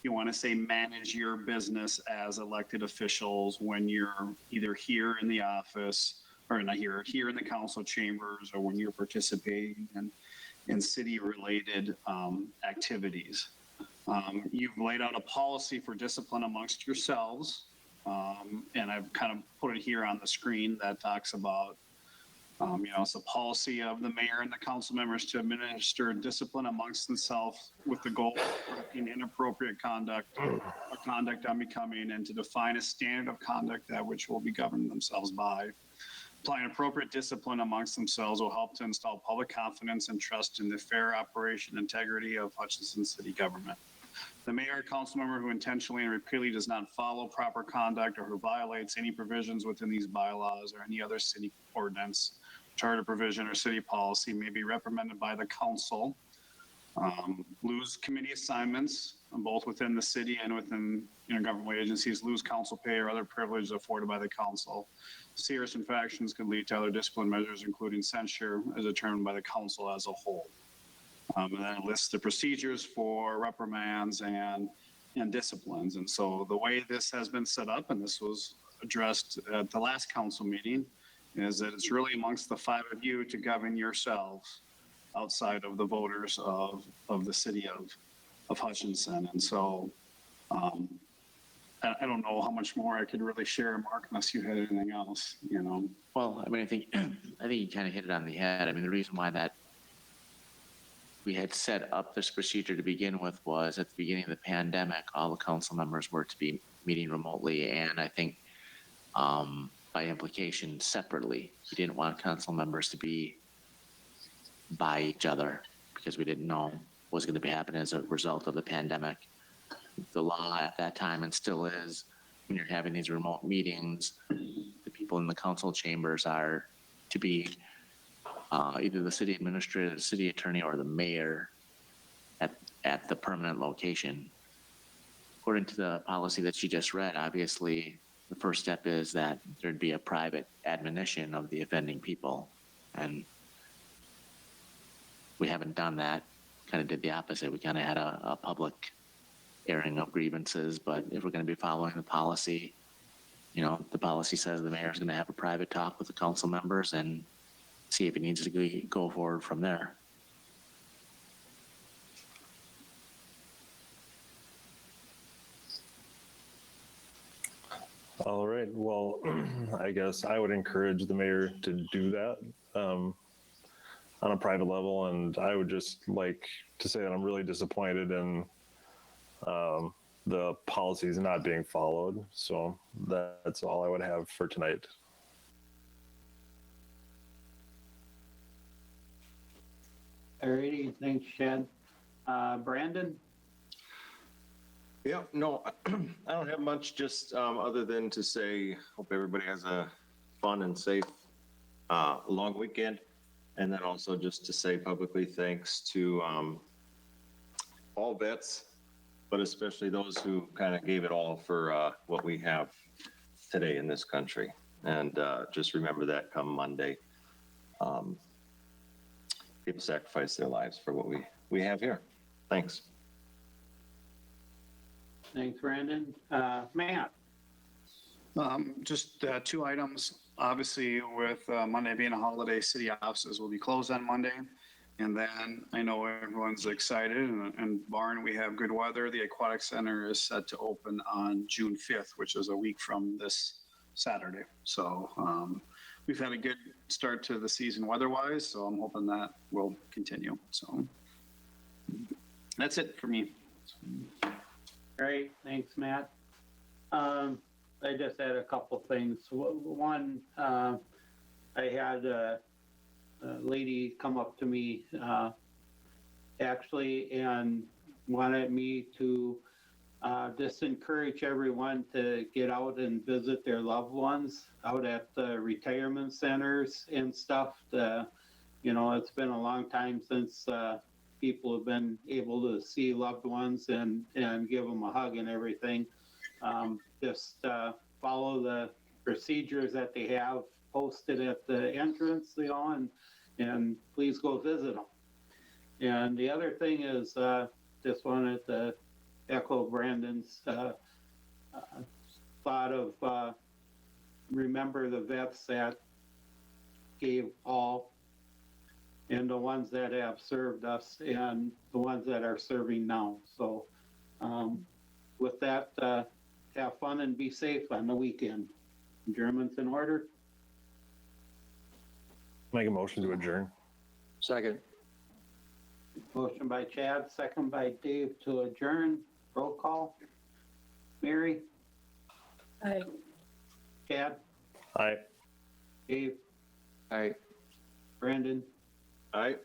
you want to say, manage your business as elected officials when you're either here in the office, or not here in the council chambers, or when you're participating in city-related activities. You've laid out a policy for discipline amongst yourselves, and I've kind of put it here on the screen that talks about, you know, it's a policy of the mayor and the council members to administer discipline amongst themselves with the goal of correcting inappropriate conduct or conduct unbecoming, and to define a standard of conduct that which will be governed themselves by. Applying appropriate discipline amongst themselves will help to install public confidence and trust in the fair operation and integrity of Hutchinson city government. The mayor or council member who intentionally and repeatedly does not follow proper conduct, or who violates any provisions within these bylaws or any other city ordinance, charter provision, or city policy may be reprimanded by the council, lose committee assignments, both within the city and within government agencies, lose council pay or other privileges afforded by the council. Serious infractions could lead to other discipline measures, including censure, as determined by the council as a whole. And then it lists the procedures for reprimands and disciplines. And so the way this has been set up, and this was addressed at the last council meeting, is that it's really amongst the five of you to govern yourselves outside of the voters of the city of Hutchinson. And so I don't know how much more I could really share, Mark, unless you had anything else, you know. Well, I mean, I think you kind of hit it on the head. I mean, the reason why that we had set up this procedure to begin with was at the beginning of the pandemic, all the council members were to be meeting remotely. And I think by implication, separately, we didn't want council members to be by each other because we didn't know was going to be happening as a result of the pandemic. The law at that time, and still is, when you're having these remote meetings, the people in the council chambers are to be either the city administrator, the city attorney, or the mayor at the permanent location. According to the policy that you just read, obviously, the first step is that there'd be a private admonition of the offending people. And we haven't done that, kind of did the opposite. We kind of had a public airing of grievances, but if we're going to be following the policy, you know, the policy says the mayor's going to have a private talk with the council members and see if it needs to go forward from there. All right, well, I guess I would encourage the mayor to do that on a private level. And I would just like to say that I'm really disappointed in the policies not being followed. So that's all I would have for tonight. Alrighty, thanks, Chad. Brandon? Yeah, no, I don't have much, just other than to say, hope everybody has a fun and safe long weekend. And then also just to say publicly thanks to all vets, but especially those who kind of gave it all for what we have today in this country. And just remember that come Monday. People sacrifice their lives for what we have here. Thanks. Thanks, Brandon. Matt? Just two items. Obviously, with Monday being a holiday, city offices will be closed on Monday. And then I know everyone's excited, and barring we have good weather, the Aquatic Center is set to open on June 5th, which is a week from this Saturday. So we've had a good start to the season weather-wise, so I'm hoping that will continue. So that's it for me. Great, thanks, Matt. I just had a couple things. One, I had a lady come up to me actually and wanted me to just encourage everyone to get out and visit their loved ones out at the retirement centers and stuff. You know, it's been a long time since people have been able to see loved ones and give them a hug and everything. Just follow the procedures that they have posted at the entrance, you know, and please go visit them. And the other thing is, just wanted to echo Brandon's thought of remember the vets that gave all, and the ones that have served us, and the ones that are serving now. So with that, have fun and be safe on the weekend. Adjournment's in order. Make a motion to adjourn. Second. Motion by Chad, second by Dave to adjourn. Roll call. Mary? Aye. Chad? Aye. Dave? Aye. Brandon? Aye.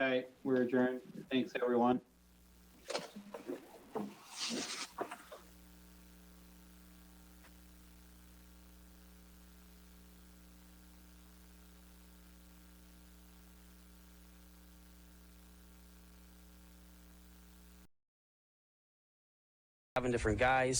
Aye, we're adjourned. Thanks, everyone. Having different guys.